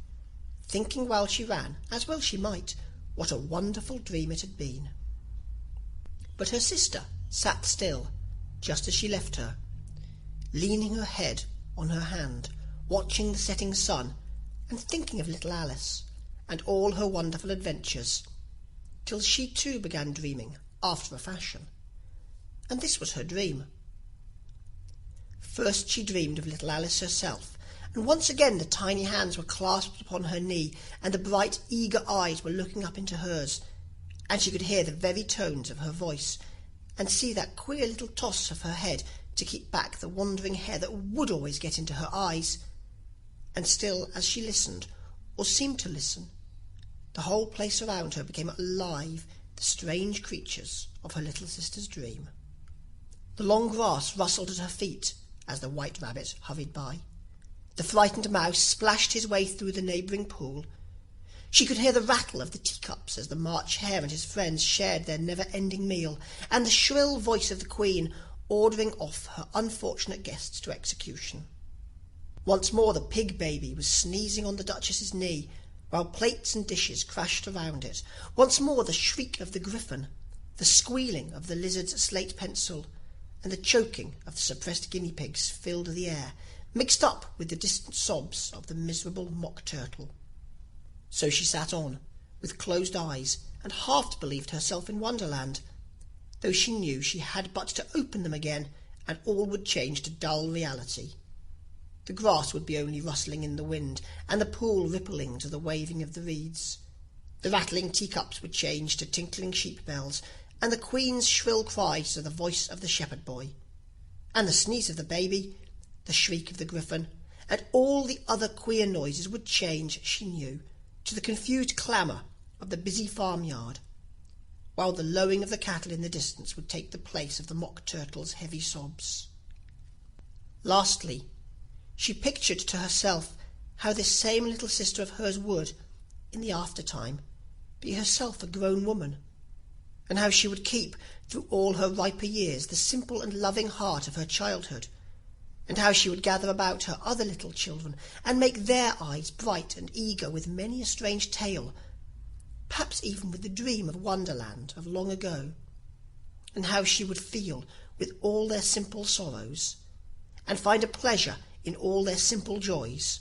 F: thinking while she ran, as well she might, what a wonderful dream it had been. But her sister sat still, just as she left her, leaning her head on her hand, watching the setting sun, and thinking of little Alice, and all her wonderful adventures, till she too began dreaming after a fashion. And this was her dream. First she dreamed of little Alice herself, and once again the tiny hands were clasped upon her knee, and the bright eager eyes were looking up into hers, and she could hear the very tones of her voice, and see that queer little toss of her head to keep back the wandering hair that would always get into her eyes. And still, as she listened, or seemed to listen, the whole place around her became alive, the strange creatures of her little sister's dream. The long grass rustled at her feet as the white rabbit hurried by. The frightened mouse splashed his way through the neighbouring pool. She could hear the rattle of the teacups as the March Hare and his friends shared their never-ending meal, and the shrill voice of the queen ordering off her unfortunate guests to execution. Once more the pig baby was sneezing on the Duchess's knee, while plates and dishes crashed around it. Once more the shriek of the griffin, the squealing of the lizard's slate pencil, and the choking of the suppressed guinea pigs filled the air, mixed up with the distant sobs of the miserable mock turtle. So she sat on, with closed eyes, and half believed herself in Wonderland, though she knew she had but to open them again, and all would change to dull reality. The grass would be only rustling in the wind, and the pool rippling to the waving of the reeds. The rattling teacups would change to tinkling sheep bells, and the queen's shrill cries to the voice of the shepherd boy. And the sneeze of the baby, the shriek of the griffin, and all the other queer noises would change, she knew, to the confused clamour of the busy farmyard, while the lowing of the cattle in the distance would take the place of the mock turtle's heavy sobs. Lastly, she pictured to herself how this same little sister of hers would, in the after-time, be herself a grown woman, and how she would keep, through all her riper years, the simple and loving heart of her childhood, and how she would gather about her other little children, and make their eyes bright and eager with many a strange tale, perhaps even with the dream of Wonderland of long ago, and how she would feel with all their simple sorrows, and find a pleasure in all their simple joys,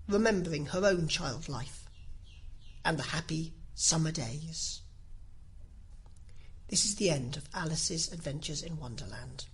F: remembering her own child life and the happy summer days. This is the end of Alice's Adventures in Wonderland.